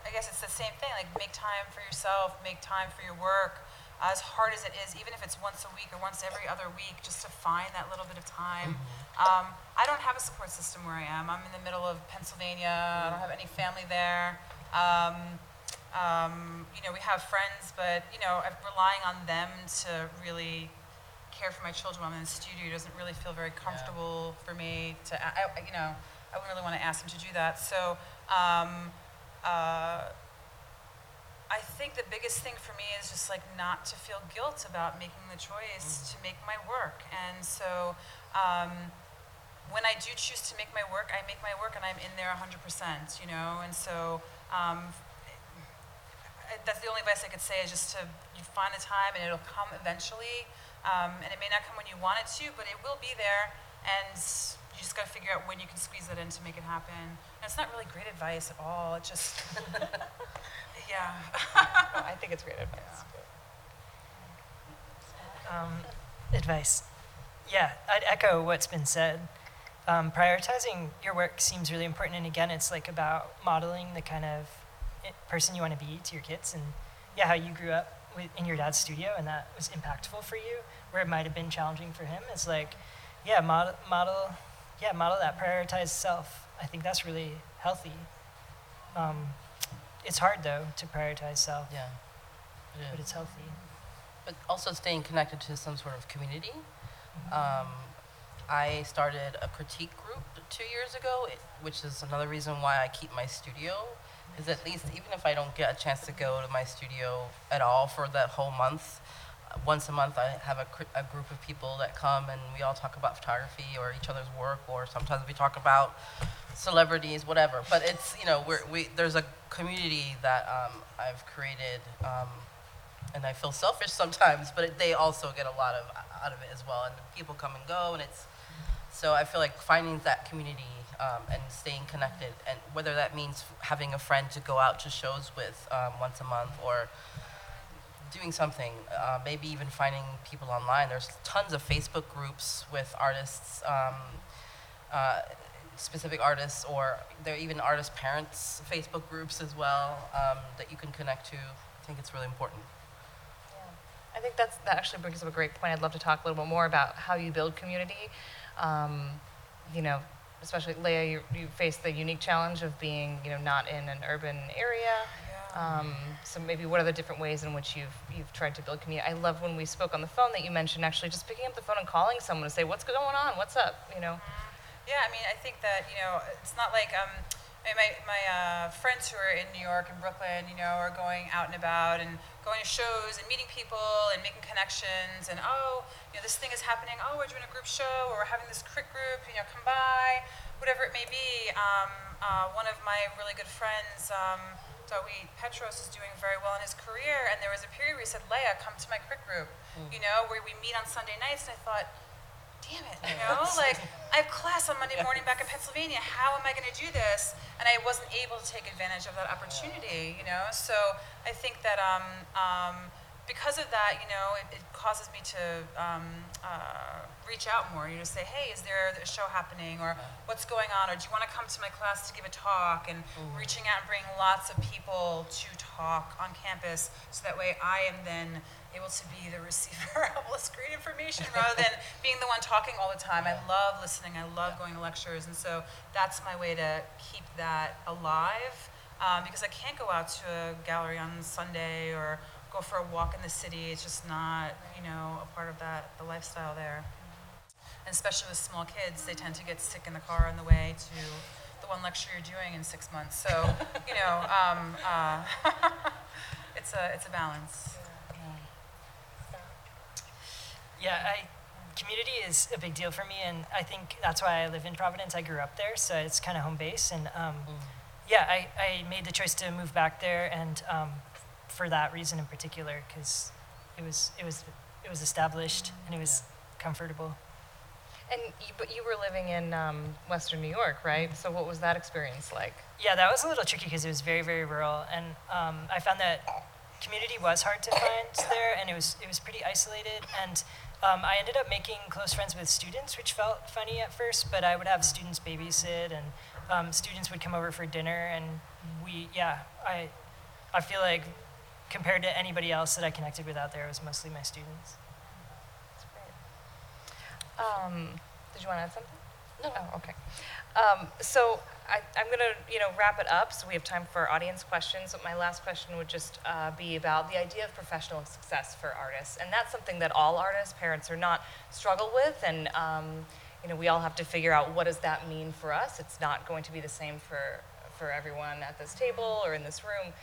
I guess it's the same thing. Like, make time for yourself, make time for your work. As hard as it is, even if it's once a week or once every other week, just to find that little bit of time. I don't have a support system where I am. I'm in the middle of Pennsylvania. I don't have any family there. You know, we have friends, but, you know, I'm relying on them to really care for my children while I'm in the studio. It doesn't really feel very comfortable for me to, you know, I wouldn't really want to ask them to do that. So I think the biggest thing for me is just like not to feel guilt about making the choice to make my work. And so when I do choose to make my work, I make my work and I'm in there 100%, you know? And so that's the only advice I could say, is just to you find the time and it'll come eventually. And it may not come when you want it to, but it will be there. And you just got to figure out when you can squeeze that in to make it happen. And it's not really great advice at all. It just, yeah.
No, I think it's great advice.
Advice. Yeah, I'd echo what's been said. Prioritizing your work seems really important, and again, it's like about modeling the kind of person you want to be to your kids, and yeah, how you grew up in your dad's studio, and that was impactful for you, where it might have been challenging for him. It's like, yeah, model that, prioritize self. I think that's really healthy. It's hard though to prioritize self,
Yeah. Yeah.
but it's healthy.
But also staying connected to some sort of community. I started a critique group 2 years ago, which is another reason why I keep my studio. Is at least, even if I don't get a chance to go to my studio at all for that whole month, once a month I have a group of people that come and we all talk about photography or each other's work, or sometimes we talk about celebrities, whatever. But it's, you know, there's a community that I've created, and I feel selfish sometimes, but they also get a lot out of it as well. And people come and go, and so I feel like finding that community and staying connected, and whether that means having a friend to go out to shows with once a month, or doing something, maybe even finding people online. There's tons of Facebook groups with artists, specific artists, or there are even artist parents Facebook groups as well that you can connect to. I think it's really important.
I think that actually brings up a great point. I'd love to talk a little bit more about how you build community. You know, especially Leah, you face the unique challenge of being, you know, not in an urban area. So maybe what are the different ways in which you've tried to build community? I love when we spoke on the phone that you mentioned actually just picking up the phone and calling someone to say, what's going on? What's up? You know?
Yeah, I mean, I think that, you know, it's not like my friends who are in New York and Brooklyn, you know, are going out and about and going to shows and meeting people and making connections, and, oh, you know, this thing is happening, oh, we're doing a group show, or we're having this crit group, you know, come by, whatever it may be. One of my really good friends, Dawid Petros, is doing very well in his career, and there was a period where he said, Leah, come to my crit group, you know, where we meet on Sunday nights, and I thought, damn it, you know? Like, I have class on Monday morning back in Pennsylvania. How am I going to do this? And I wasn't able to take advantage of that opportunity, you know? So I think that because of that, you know, it causes me to reach out more, you know, say, hey, is there a show happening, or what's going on, or do you want to come to my class to give a talk, and reaching out and bringing lots of people to talk on campus, so that way I am then able to be the receiver of all this great information rather than being the one talking all the time. I love listening, I love going to lectures, and so that's my way to keep that alive, because I can't go out to a gallery on Sunday or go for a walk in the city. It's just not, you know, a part of the lifestyle there. And especially with small kids, they tend to get sick in the car on the way to the one lecture you're doing in 6 months. So, you know, it's a balance.
Yeah, community is a big deal for me, and I think that's why I live in Providence. I grew up there, so it's kind of home base. And yeah, I made the choice to move back there, and for that reason in particular, because it was established and it was comfortable.
But you were living in Western New York, right? So what was that experience like?
Yeah, that was a little tricky because it was very, very rural, and I found that community was hard to find there, and it was pretty isolated. And I ended up making close friends with students, which felt funny at first, but I would have students babysit, and students would come over for dinner, and I feel like compared to anybody else that I connected with out there, it was mostly my students.
That's great. Did you want to add something?
No.
Oh, okay. So I'm going to, wrap it up so we have time for audience questions. But my last question would just be about the idea of professional success for artists. And that's something that all artists, parents or not, struggle with. And, we all have to figure out what does that mean for us. It's not going to be the same for everyone at this table or in this room.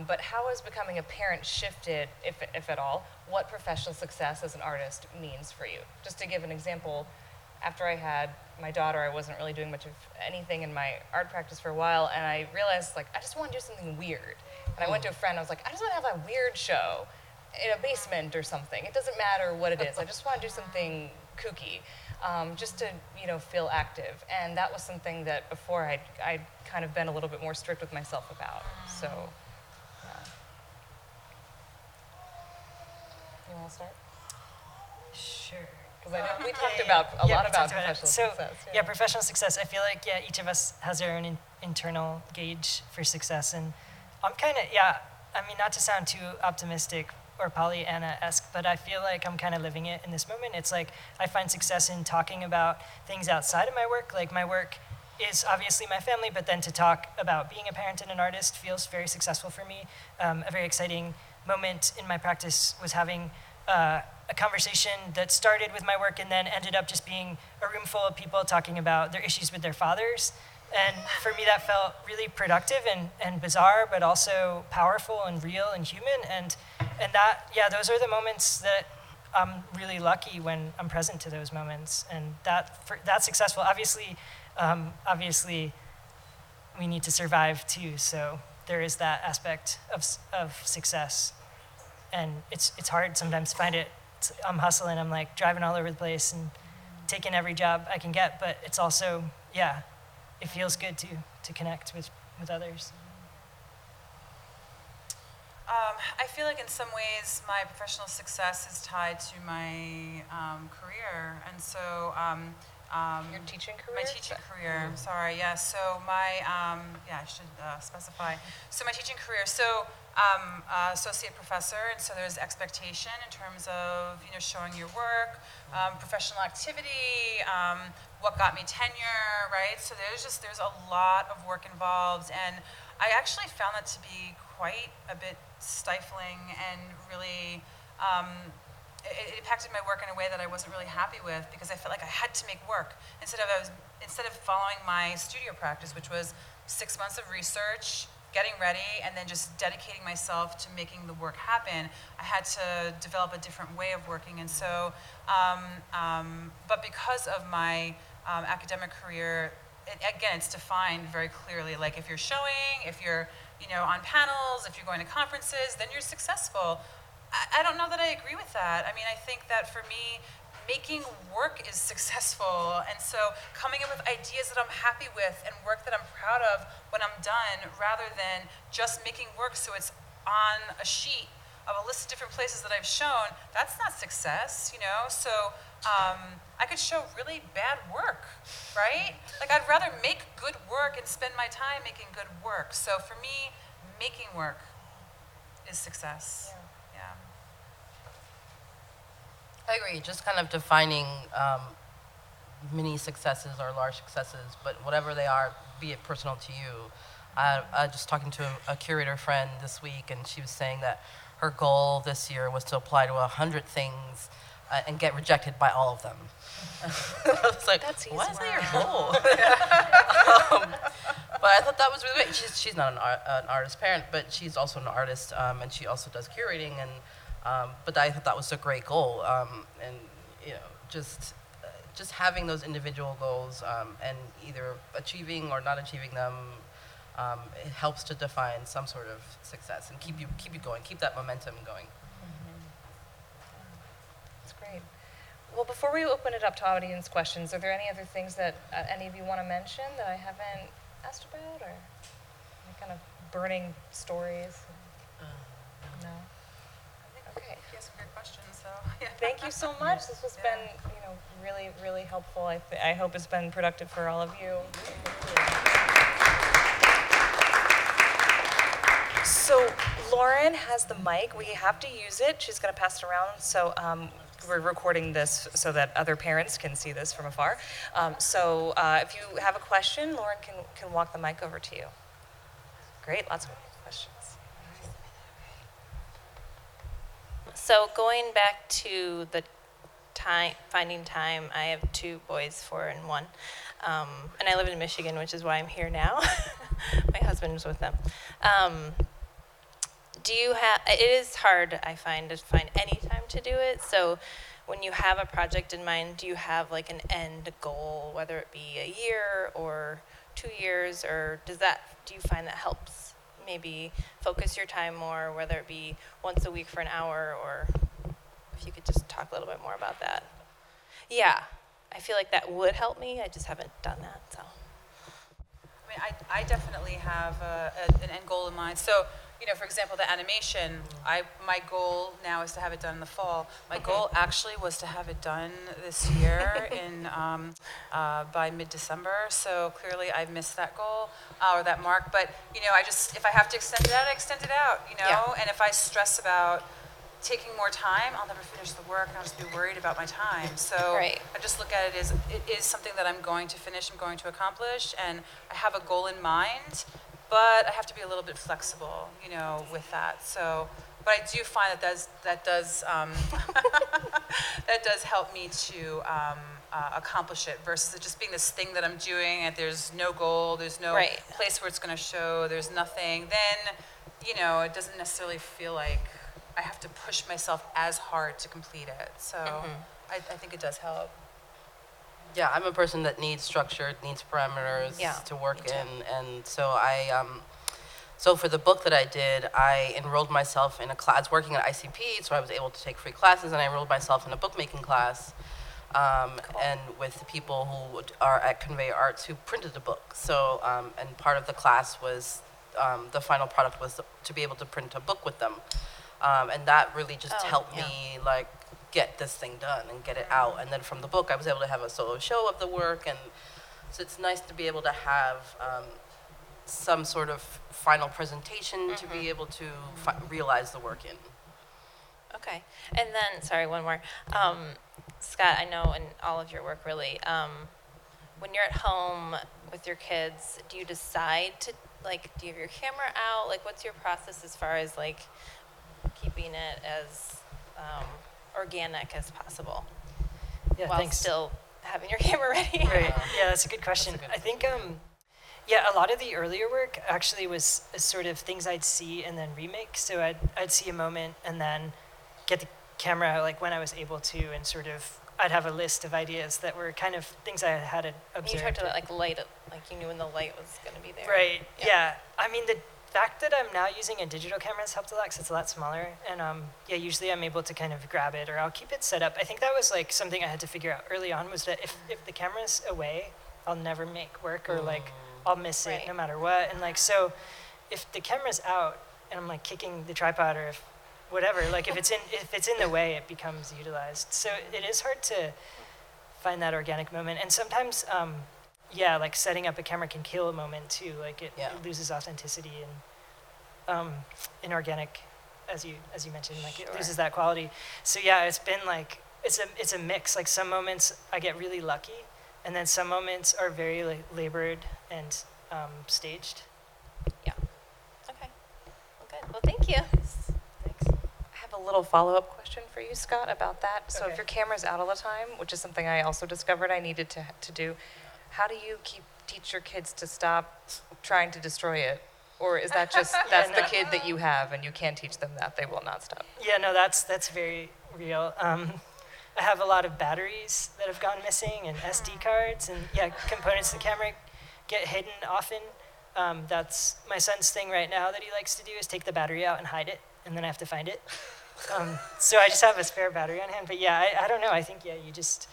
But how has becoming a parent shifted, if at all, what professional success as an artist means for you? Just to give an example, after I had my daughter, I wasn't really doing much of anything in my art practice for a while, and I realized, I just want to do something weird. And I went to a friend, I was like, I just want to have a weird show in a basement or something. It doesn't matter what it is. I just want to do something kooky, just to, feel active. And that was something that before I'd kind of been a little bit more strict with myself about. So, You want to start?
Sure.
Because I know we talked about a lot about professional success.
Yeah, professional success. I feel like, each of us has our own internal gauge for success. And I'm kind of, not to sound too optimistic or Pollyanna-esque, but I feel like I'm kind of living it in this moment. It's like I find success in talking about things outside of my work. Like my work is obviously my family, but then to talk about being a parent and an artist feels very successful for me. A very exciting moment in my practice was having a conversation that started with my work and then ended up just being a room full of people talking about their issues with their fathers. And for me, that felt really productive and bizarre, but also powerful and real and human. And that, those are the moments that I'm really lucky when I'm present to those moments. And that's successful. Obviously, we need to survive too. So there is that aspect of success. And it's hard sometimes to find it. I'm hustling, I'm driving all over the place and taking every job I can get, but it's also, it feels good to connect with others.
I feel like in some ways my professional success is tied to my career, and so
Your teaching career?
my teaching career. Sorry, yeah. So my I should specify. So my teaching career. So associate professor, and so there's expectation in terms of showing your work, professional activity, what got me tenure, right? So there's a lot of work involved, and I actually found that to be quite a bit stifling and really. It impacted my work in a way that I wasn't really happy with, because I felt like I had to make work instead of following my studio practice, which was 6 months of research, getting ready, and then just dedicating myself to making the work happen. I had to develop a different way of working, and so, but because of my academic career, it's defined very clearly. Like if you're showing, if you're on panels, if you're going to conferences, then you're successful. I don't know that I agree with that. I mean, I think that for me, making work is successful. And so coming up with ideas that I'm happy with and work that I'm proud of when I'm done, rather than just making work so it's on a sheet of a list of different places that I've shown, that's not success, you know? So I could show really bad work, right? Like, I'd rather make good work and spend my time making good work. So for me, making work is success. Yeah.
I agree. Just kind of defining mini successes or large successes, but whatever they are, be it personal to you. I just talking to a curator friend this week, and she was saying that her goal this year was to apply to 100 things and get rejected by all of them. I was like,
That's easy.
why is that your goal? But I thought that was really great. She's not an artist parent, but she's also an artist, and she also does curating. And but I thought that was a great goal. And you know, just having those individual goals and either achieving or not achieving them, it helps to define some sort of success and keep you going, keep that momentum going.
That's great. Well, before we open it up to audience questions, are there any other things that any of you want to mention that I haven't asked about, or any kind of burning stories? No? Okay.
You asked some great questions, so yeah.
Thank you so much. This has been, really, really helpful. I hope it's been productive for all of you. So Lauren has the mic. We have to use it. She's going to pass it around. So we're recording this so that other parents can see this from afar. So if you have a question, Lauren can walk the mic over to you. Great. Lots of questions.
So going back to the finding time, I have 2 boys, 4 and 1, and I live in Michigan, which is why I'm here now. My husband was with them. It is hard, I find, to find any time to do it. So when you have a project in mind, do you have like an end goal, whether it be a year or 2 years, or do you find that helps maybe focus your time more, whether it be once a week for an hour, or if you could just talk a little bit more about that? Yeah, I feel like that would help me. I just haven't done that, so.
I mean, I definitely have an end goal in mind. So, for example, the animation, my goal now is to have it done in the fall. My goal actually was to have it done this year by mid-December. So clearly I missed that goal or that mark. But, if I have to extend it out, I extend it out,
Yeah.
And if I stress about taking more time, I'll never finish the work, and I'll just be worried about my time. So
Right.
I just look at it as it is something that I'm going to finish, I'm going to accomplish, and I have a goal in mind, but I have to be a little bit flexible, with that. So, but I do find that does that does help me to accomplish it versus it just being this thing that I'm doing and there's no goal, there's no
Right.
place where it's going to show, there's nothing. Then, it doesn't necessarily feel like I have to push myself as hard to complete it. So I think it does help.
Yeah, I'm a person that needs structure, needs parameters
Yeah,
to work
me too.
in, and so so for the book that I did, I enrolled myself in a class. I was working at ICP, so I was able to take free classes, and I enrolled myself in a bookmaking class, and with people who are at Convey Arts who printed the book. So, and part of the class was the final product was to be able to print a book with them, and that really just helped me get this thing done and get it out. And then from the book, I was able to have a solo show of the work, and so it's nice to be able to have some sort of final presentation to be able to realize the work in.
Okay. And then, sorry, one more. Scott, I know in all of your work really, when you're at home with your kids, do you decide to, do you have your camera out? What's your process as far as, keeping it as organic as possible
Yeah,
while
thanks.
still having your camera ready?
Right. Yeah, that's a good question. I think, a lot of the earlier work actually was sort of things I'd see and then remake. So I'd see a moment and then get the camera out, when I was able to, and sort of, I'd have a list of ideas that were kind of things I had
And
observed.
you talked about light, you knew when the light was going to be there.
Right. Yeah. I mean, fact that I'm now using a digital camera has helped a lot because it's a lot smaller. And yeah, usually I'm able to kind of grab it or I'll keep it set up. I think that was like something I had to figure out early on was that if the camera's away, I'll never make work or like I'll miss it no matter what. And like, so if the camera's out and I'm like kicking the tripod or if whatever, like if it's in the way, it becomes utilized. So it is hard to find that organic moment. And sometimes, yeah, like setting up a camera can kill a moment too. Like it loses authenticity and inorganic, as you mentioned, like it loses that quality. So yeah, it's been like it's a mix. Like some moments I get really lucky, and then some moments are very like labored and staged.
Yeah. Okay. Well, good. Well, thank you.
I have a little follow-up question for you, Scott, about that. So if
Okay.
your camera's out all the time, which is something I also discovered I needed to do, how do you teach your kids to stop trying to destroy it? Or is that just, that's the kid that you have and you can't teach them that, they will not stop?
Yeah, no, that's very real. I have a lot of batteries that have gone missing and SD cards and yeah, components of the camera get hidden often. That's my son's thing right now that he likes to do is take the battery out and hide it, and then I have to find it. So I just have a spare battery on hand. But yeah, I don't know. I think, yeah, you just...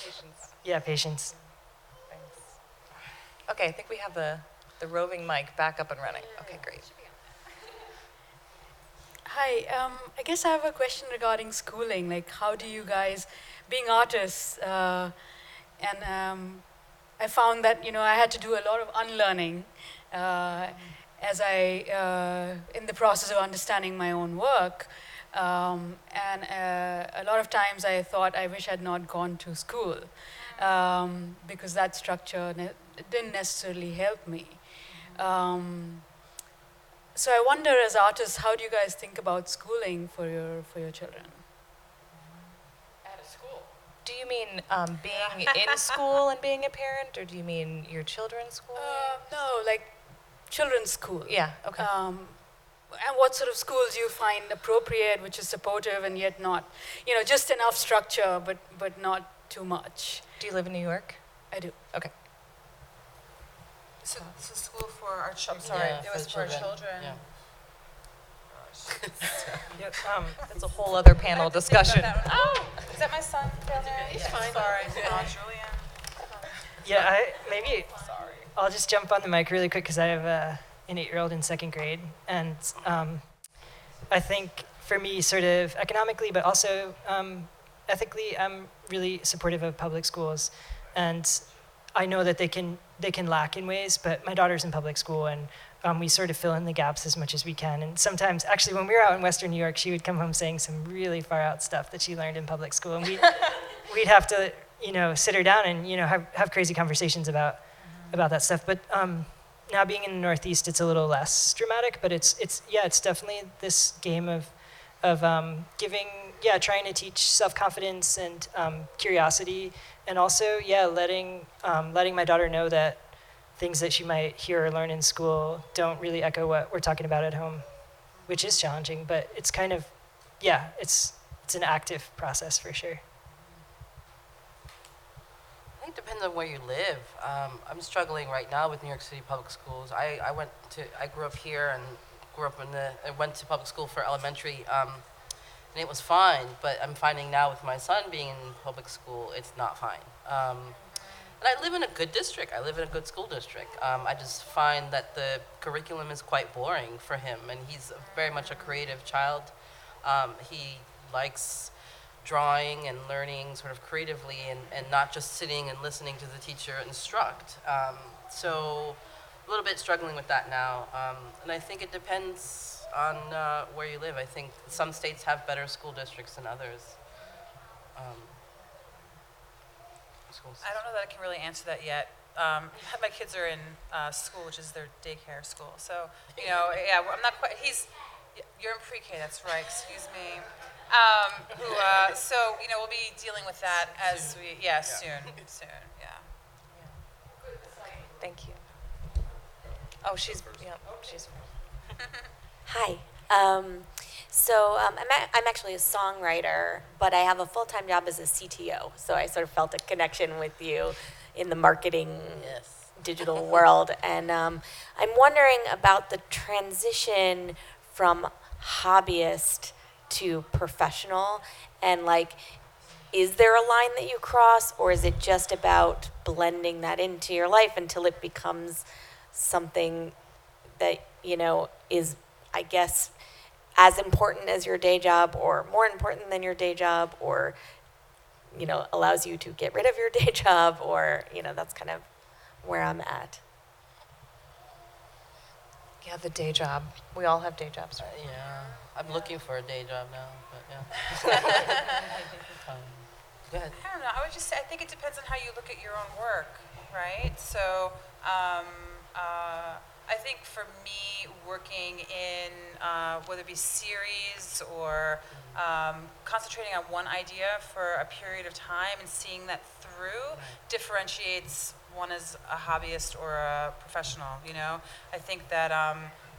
Patience.
Yeah, patience.
Thanks. Okay, I think we have the roving mic back up and running. Okay, great.
Hi, I guess I have a question regarding schooling. Like, how do you guys, being artists, and I found that, I had to do a lot of unlearning as in the process of understanding my own work. And a lot of times I thought I wish I'd not gone to school because that structure didn't necessarily help me. So I wonder, as artists, how do you guys think about schooling for your children?
At a school.
Do you mean being in school and being a parent, or do you mean your children's school?
No, like children's school.
Yeah, okay.
And what sort of schools you find appropriate, which is supportive and yet not, just enough structure, but not too much.
Do you live in New York?
I do.
Okay.
So school for our children. Sorry,
Yeah,
it was for our children.
Yeah.
Yep,
That's a whole other panel discussion.
Oh, is that my son down there?
He's fine.
Sorry, Julian.
yeah, maybe I'll just jump on the mic really quick because I have an 8-year-old in 2nd grade. And I think for me, sort of economically, but also ethically, I'm really supportive of public schools. And I know that they can lack in ways, but my daughter's in public school, and we sort of fill in the gaps as much as we can. And sometimes, actually, when we were out in Western New York, she would come home saying some really far out stuff that she learned in public school, and we'd have to, sit her down and have crazy conversations about that stuff. But now being in the Northeast, it's a little less dramatic, but it's definitely this game of trying to teach self-confidence and curiosity, and also letting my daughter know that things that she might hear or learn in school don't really echo what we're talking about at home, which is challenging, but it's kind of it's an active process for sure.
I think it depends on where you live. I'm struggling right now with New York City public schools. I grew up here and I went to public school for elementary, and it was fine, but I'm finding now with my son being in public school, it's not fine. And I live in a good district. I live in a good school district. I just find that the curriculum is quite boring for him, and he's very much a creative child. He likes drawing and learning sort of creatively and not just sitting and listening to the teacher instruct. So a little bit struggling with that now. And I think it depends on where you live. I think some states have better school districts than others.
I don't know that I can really answer that yet. My kids are in school, which is their daycare school. So, I'm not quite, you're in pre-K, that's right, excuse me. So, we'll be dealing with that as soon, yeah.
Thank you. Oh, she's.
Hi. I'm actually a songwriter, but I have a full-time job as a CTO. So I sort of felt a connection with you in the marketing digital world. And I'm wondering about the transition from hobbyist to professional, and like, is there a line that you cross, or is it just about blending that into your life until it becomes something that, you know, is, I guess, as important as your day job or more important than your day job, or, you know, allows you to get rid of your day job, or, you know, that's kind of where I'm at.
Yeah, the day job. We all have day jobs, right?
Yeah, I'm looking for a day job now, but yeah. Go ahead.
I don't know. I would just say I think it depends on how you look at your own work, right? So I think for me, working in whether it be series or concentrating on one idea for a period of time and seeing that through differentiates one as a hobbyist or a professional. You know, I think that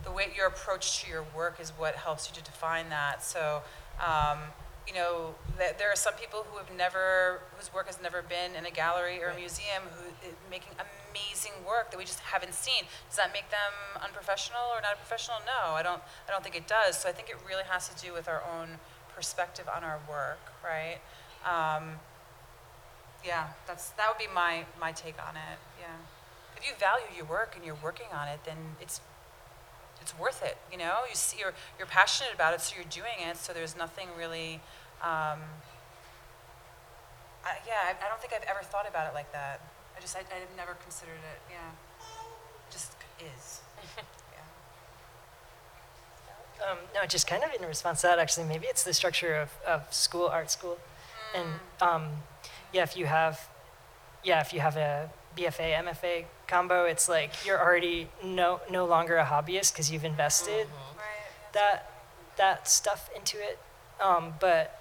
the way your approach to your work is what helps you to define that. So. You know, there are some people who have whose work has never been in a gallery or a museum, who is making amazing work that we just haven't seen. Does that make them unprofessional or not professional? No, I don't think it does. So I think it really has to do with our own perspective on our work, right? Yeah, that would be my take on it. Yeah, if you value your work and you're working on it, then it's worth it, you know. You see, you're passionate about it, so you're doing it. So there's nothing really. I don't think I've ever thought about it like that. I've never considered it. Yeah, it just is.
No, just kind of in response to that, actually, maybe it's the structure of school, art school. And if you have a BFA, MFA combo, it's like you're already no longer a hobbyist because you've invested that stuff into it. But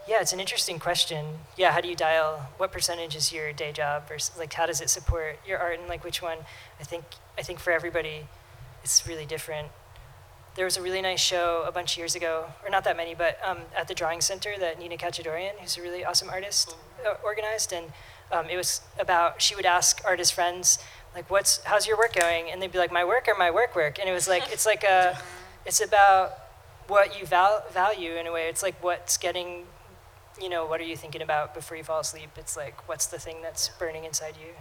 yeah, it's an interesting question. Yeah, how do you dial, what percentage is your day job versus like how does it support your art, and like which one? I think for everybody it's really different. There was a really nice show a bunch of years ago, or not that many, but at the Drawing Center that Nina Kachadorian, who's a really awesome artist, organized. And it was about, she would ask artist friends, like, how's your work going? And they'd be like, my work or my work? And it was like, it's about what you value in a way. It's like what's getting, you know, what are you thinking about before you fall asleep? It's like, what's the thing that's burning inside you?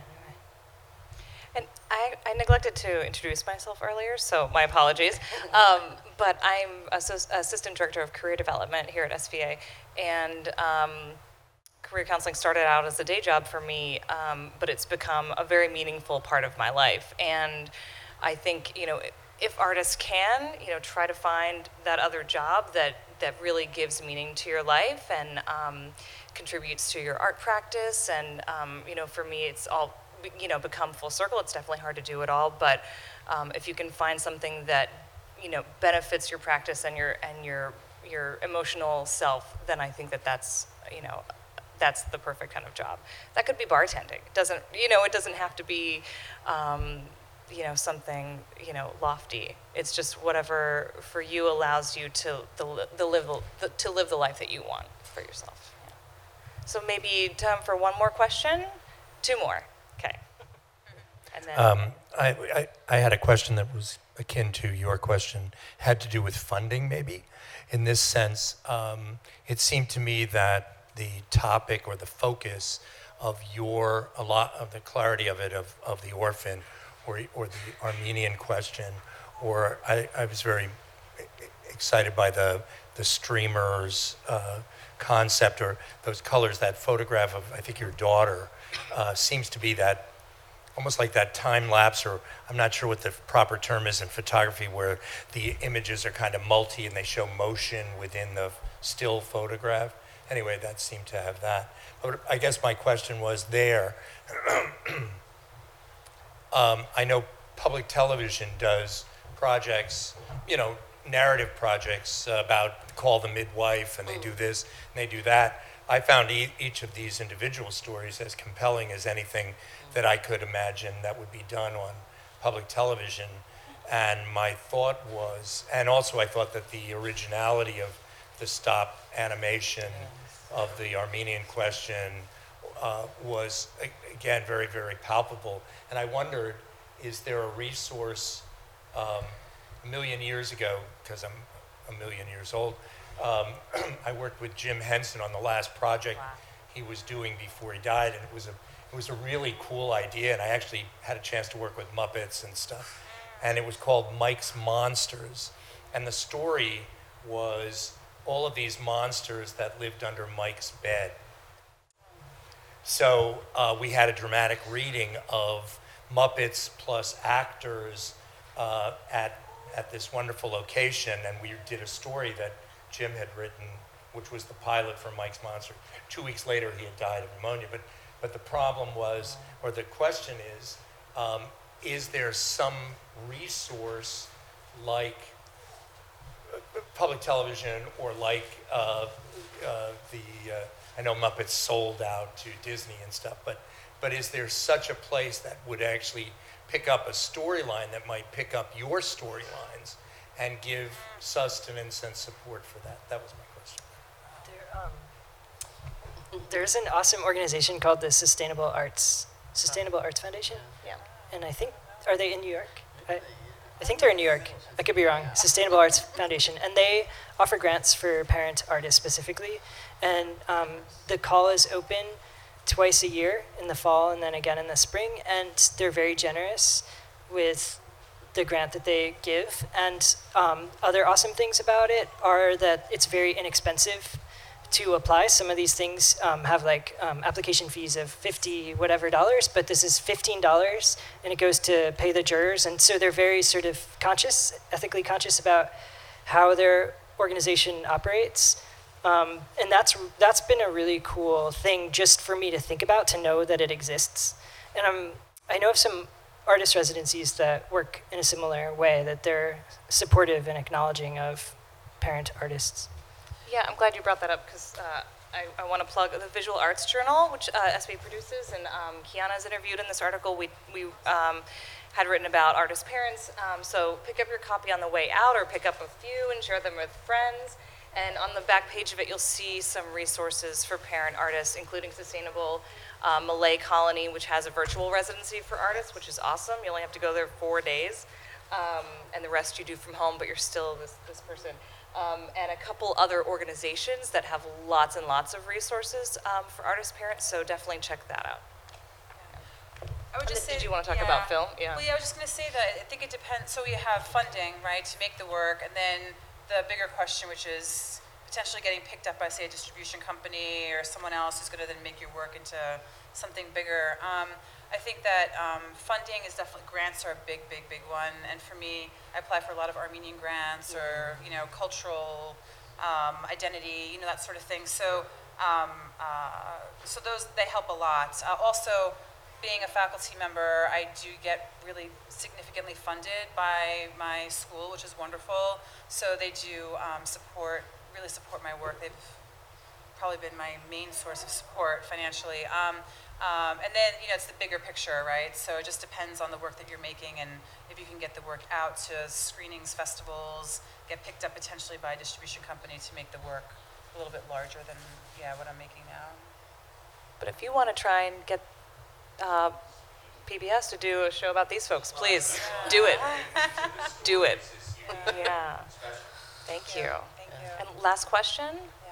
And I neglected to introduce myself earlier, so my apologies. But I'm Assistant Director of Career Development here at SVA, and career counseling started out as a day job for me, but it's become a very meaningful part of my life. And I think, you know, if artists can, you know, try to find that other job that really gives meaning to your life and contributes to your art practice. And, you know, for me, it's all, you know, become full circle. It's definitely hard to do it all, but if you can find something that, you know, benefits your practice and your emotional self, then I think that's, you know, that's the perfect kind of job. That could be bartending. It doesn't have to be, you know, something, you know, lofty. It's just whatever for you allows you to live the life that you want for yourself. Yeah. So maybe time for one more question, two more. Okay. And then
I had a question that was akin to your question, had to do with funding maybe. In this sense, it seemed to me that the topic or the focus of a lot of the clarity of it, of the orphan or the Armenian question, or I was very excited by the streamers concept, or those colors. That photograph of, I think, your daughter seems to be that, almost like that time lapse, or I'm not sure what the proper term is in photography, where the images are kind of multi and they show motion within the still photograph. Anyway, that seemed to have that. But I guess my question was there. I know public television does projects, you know, narrative projects about Call the Midwife, and they do this and they do that. I found each of these individual stories as compelling as anything that I could imagine that would be done on public television. And my thought was, and also I thought that the originality of the stop animation of the Armenian question, was, again, very, very palpable. And I wondered, is there a resource a million years ago, because I'm a million years old, I worked with Jim Henson on the last project he was doing before he died, and it was a really cool idea, and I actually had a chance to work with Muppets and stuff. And it was called Mike's Monsters. And the story was all of these monsters that lived under Mike's bed. So we had a dramatic reading of Muppets plus actors at this wonderful location, and we did a story that Jim had written, which was the pilot for Mike's Monster. 2 weeks later, he had died of pneumonia. But the problem was, or the question is there some resource like public television or like I know Muppets sold out to Disney and stuff, but is there such a place that would actually pick up a storyline that might pick up your storylines and give sustenance and support for that? That was my question.
There's an awesome organization called the Sustainable Arts Foundation.
Yeah.
And I think, are they in New York? I think they're in New York. I could be wrong. Sustainable Arts Foundation. And they offer grants for parent artists specifically. And the call is open twice a year, in the fall and then again in the spring. And they're very generous with the grant that they give. And other awesome things about it are that it's very inexpensive to apply. Some of these things have like application fees of $50 whatever, but this is $15 and it goes to pay the jurors. And so they're very sort of ethically conscious about how their organization operates. And that's been a really cool thing just for me to think about, to know that it exists. And I know of some artist residencies that work in a similar way, that they're supportive and acknowledging of parent artists.
Yeah, I'm glad you brought that up because I want to plug the Visual Arts Journal, which SB produces, and Kiana's interviewed in this article. We had written about artist parents, so pick up your copy on the way out or pick up a few and share them with friends. And on the back page of it, you'll see some resources for parent artists, including Sustainable Malay Colony, which has a virtual residency for artists, which is awesome. You only have to go there 4 days, and the rest you do from home, but you're still this person. And a couple other organizations that have lots and lots of resources for artist parents, so definitely check that out.
I would just say,
did you want to talk about film? Yeah.
Well, yeah, I was just going to say that I think it depends. So we have funding, right, to make the work, and then the bigger question, which is potentially getting picked up by, say, a distribution company or someone else who's going to then make your work into something bigger. I think that funding is definitely, grants are a big one. And for me, I apply for a lot of Armenian grants or, cultural identity, that sort of thing. So, so those, they help a lot. Also, being a faculty member, I do get really significantly funded by my school, which is wonderful. So they do really support my work. They've probably been my main source of support financially. And then, it's the bigger picture, right? So it just depends on the work that you're making and if you can get the work out to screenings, festivals, get picked up potentially by a distribution company to make the work a little bit larger than, what I'm making now.
But if you want to try and get PBS to do a show about these folks, please do it. Do it. Yeah. Thank you. And last question?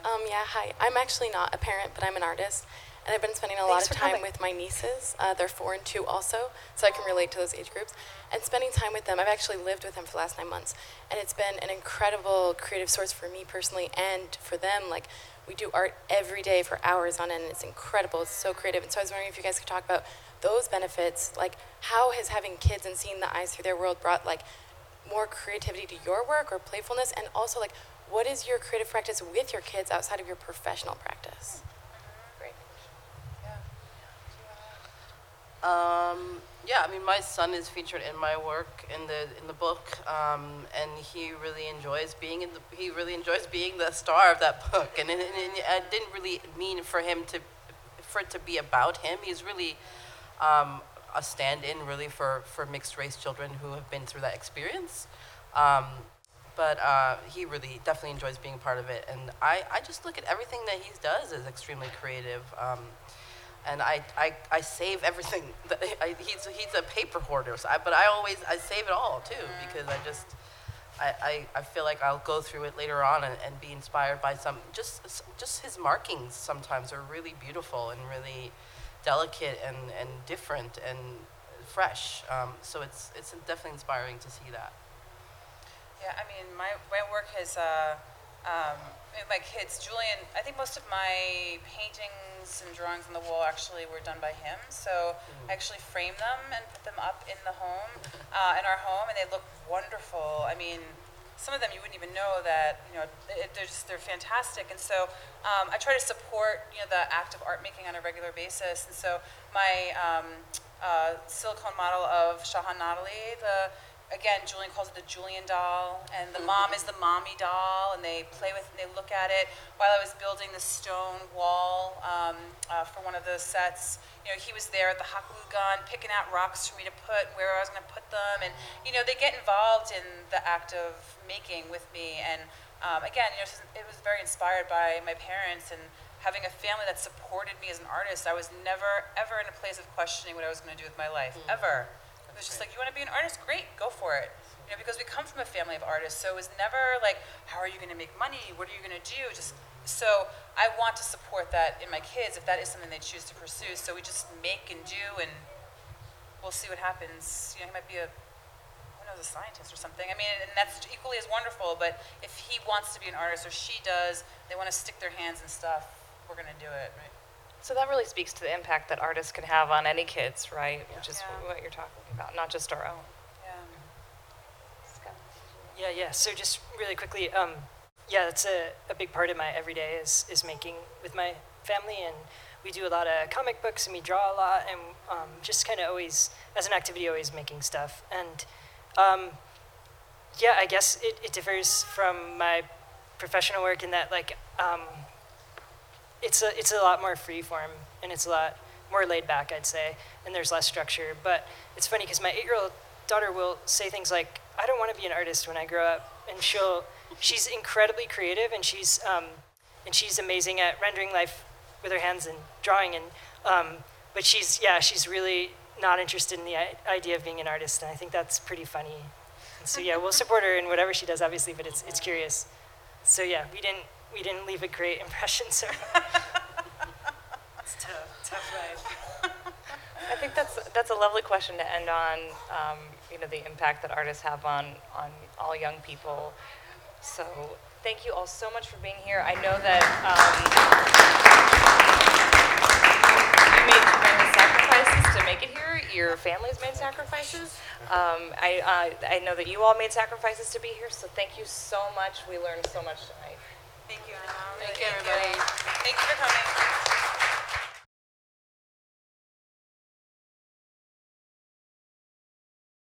Hi. I'm actually not a parent, but I'm an artist. And I've been spending a lot of time with my nieces. They're 4 and 2 also, so I can relate to those age groups. And spending time with them, I've actually lived with them for the last 9 months. And it's been an incredible creative source for me personally and for them. Like, we do art every day for hours on end, and it's incredible. It's so creative. And so I was wondering if you guys could talk about those benefits. Like, how has having kids and seeing the eyes through their world brought, like, more creativity to your work or playfulness? And also, like, what is your creative practice with your kids outside of your professional practice?
My son is featured in my work in the book, and he really enjoys being the star of that book. And I didn't really mean for it to be about him. He's really a stand-in really for mixed race children who have been through that experience. But he really definitely enjoys being a part of it, and I just look at everything that he does as extremely creative. and I save everything. He's a paper hoarder, so but I save it all too, because I feel like I'll go through it later on and be inspired by just his markings sometimes are really beautiful and really delicate and different and fresh. So it's definitely inspiring to see that.
Yeah, I mean, my work has, my kids, Julian, I think most of my paintings and drawings on the wall actually were done by him. So I actually frame them and put them up in the home, in our home, and they look wonderful. I mean, some of them you wouldn't even know that, they're fantastic. And so I try to support, the act of art making on a regular basis. And so my silicone model of Shahan Natali, again, Julian calls it the Julian doll, and the mom is the mommy doll, and they play with it, and they look at it. While I was building the stone wall for one of the sets, he was there at the hot glue gun, picking out rocks for me to put where I was going to put them, and they get involved in the act of making with me. And again, it was very inspired by my parents and having a family that supported me as an artist. I was never ever in a place of questioning what I was going to do with my life, ever. It was just like, you want to be an artist? Great, go for it. Because we come from a family of artists, so it was never like, how are you going to make money? What are you going to do? So I want to support that in my kids if that is something they choose to pursue. So we just make and do, and we'll see what happens. He might be a scientist or something. I mean, and that's equally as wonderful. But if he wants to be an artist or she does, they want to stick their hands in stuff, we're going to do it, right?
So that really speaks to the impact that artists can have on any kids, right? Which is what you're talking about, not just our own.
Yeah. So just really quickly, that's a big part of my everyday is making with my family, and we do a lot of comic books and we draw a lot, and just kind of always, as an activity, always making stuff. And I guess it differs from my professional work in that, like, it's a lot more free form, and it's a lot more laid back, I'd say, and there's less structure. But it's funny because my 8-year-old daughter will say things like, I don't want to be an artist when I grow up, and she's incredibly creative, and she's amazing at rendering life with her hands and drawing, and but she's really not interested in the idea of being an artist, and I think that's pretty funny. And so we'll support her in whatever she does, obviously, but it's curious. So we didn't leave a great impression, so it's tough life.
I think that's a lovely question to end on, the impact that artists have on all young people. So thank you all so much for being here. I know that you made tremendous sacrifices to make it here. Your families made sacrifices. I know that you all made sacrifices to be here, so thank you so much. We learned so much tonight.
Thank you, Anna. Thank you, everybody. Thank you for coming.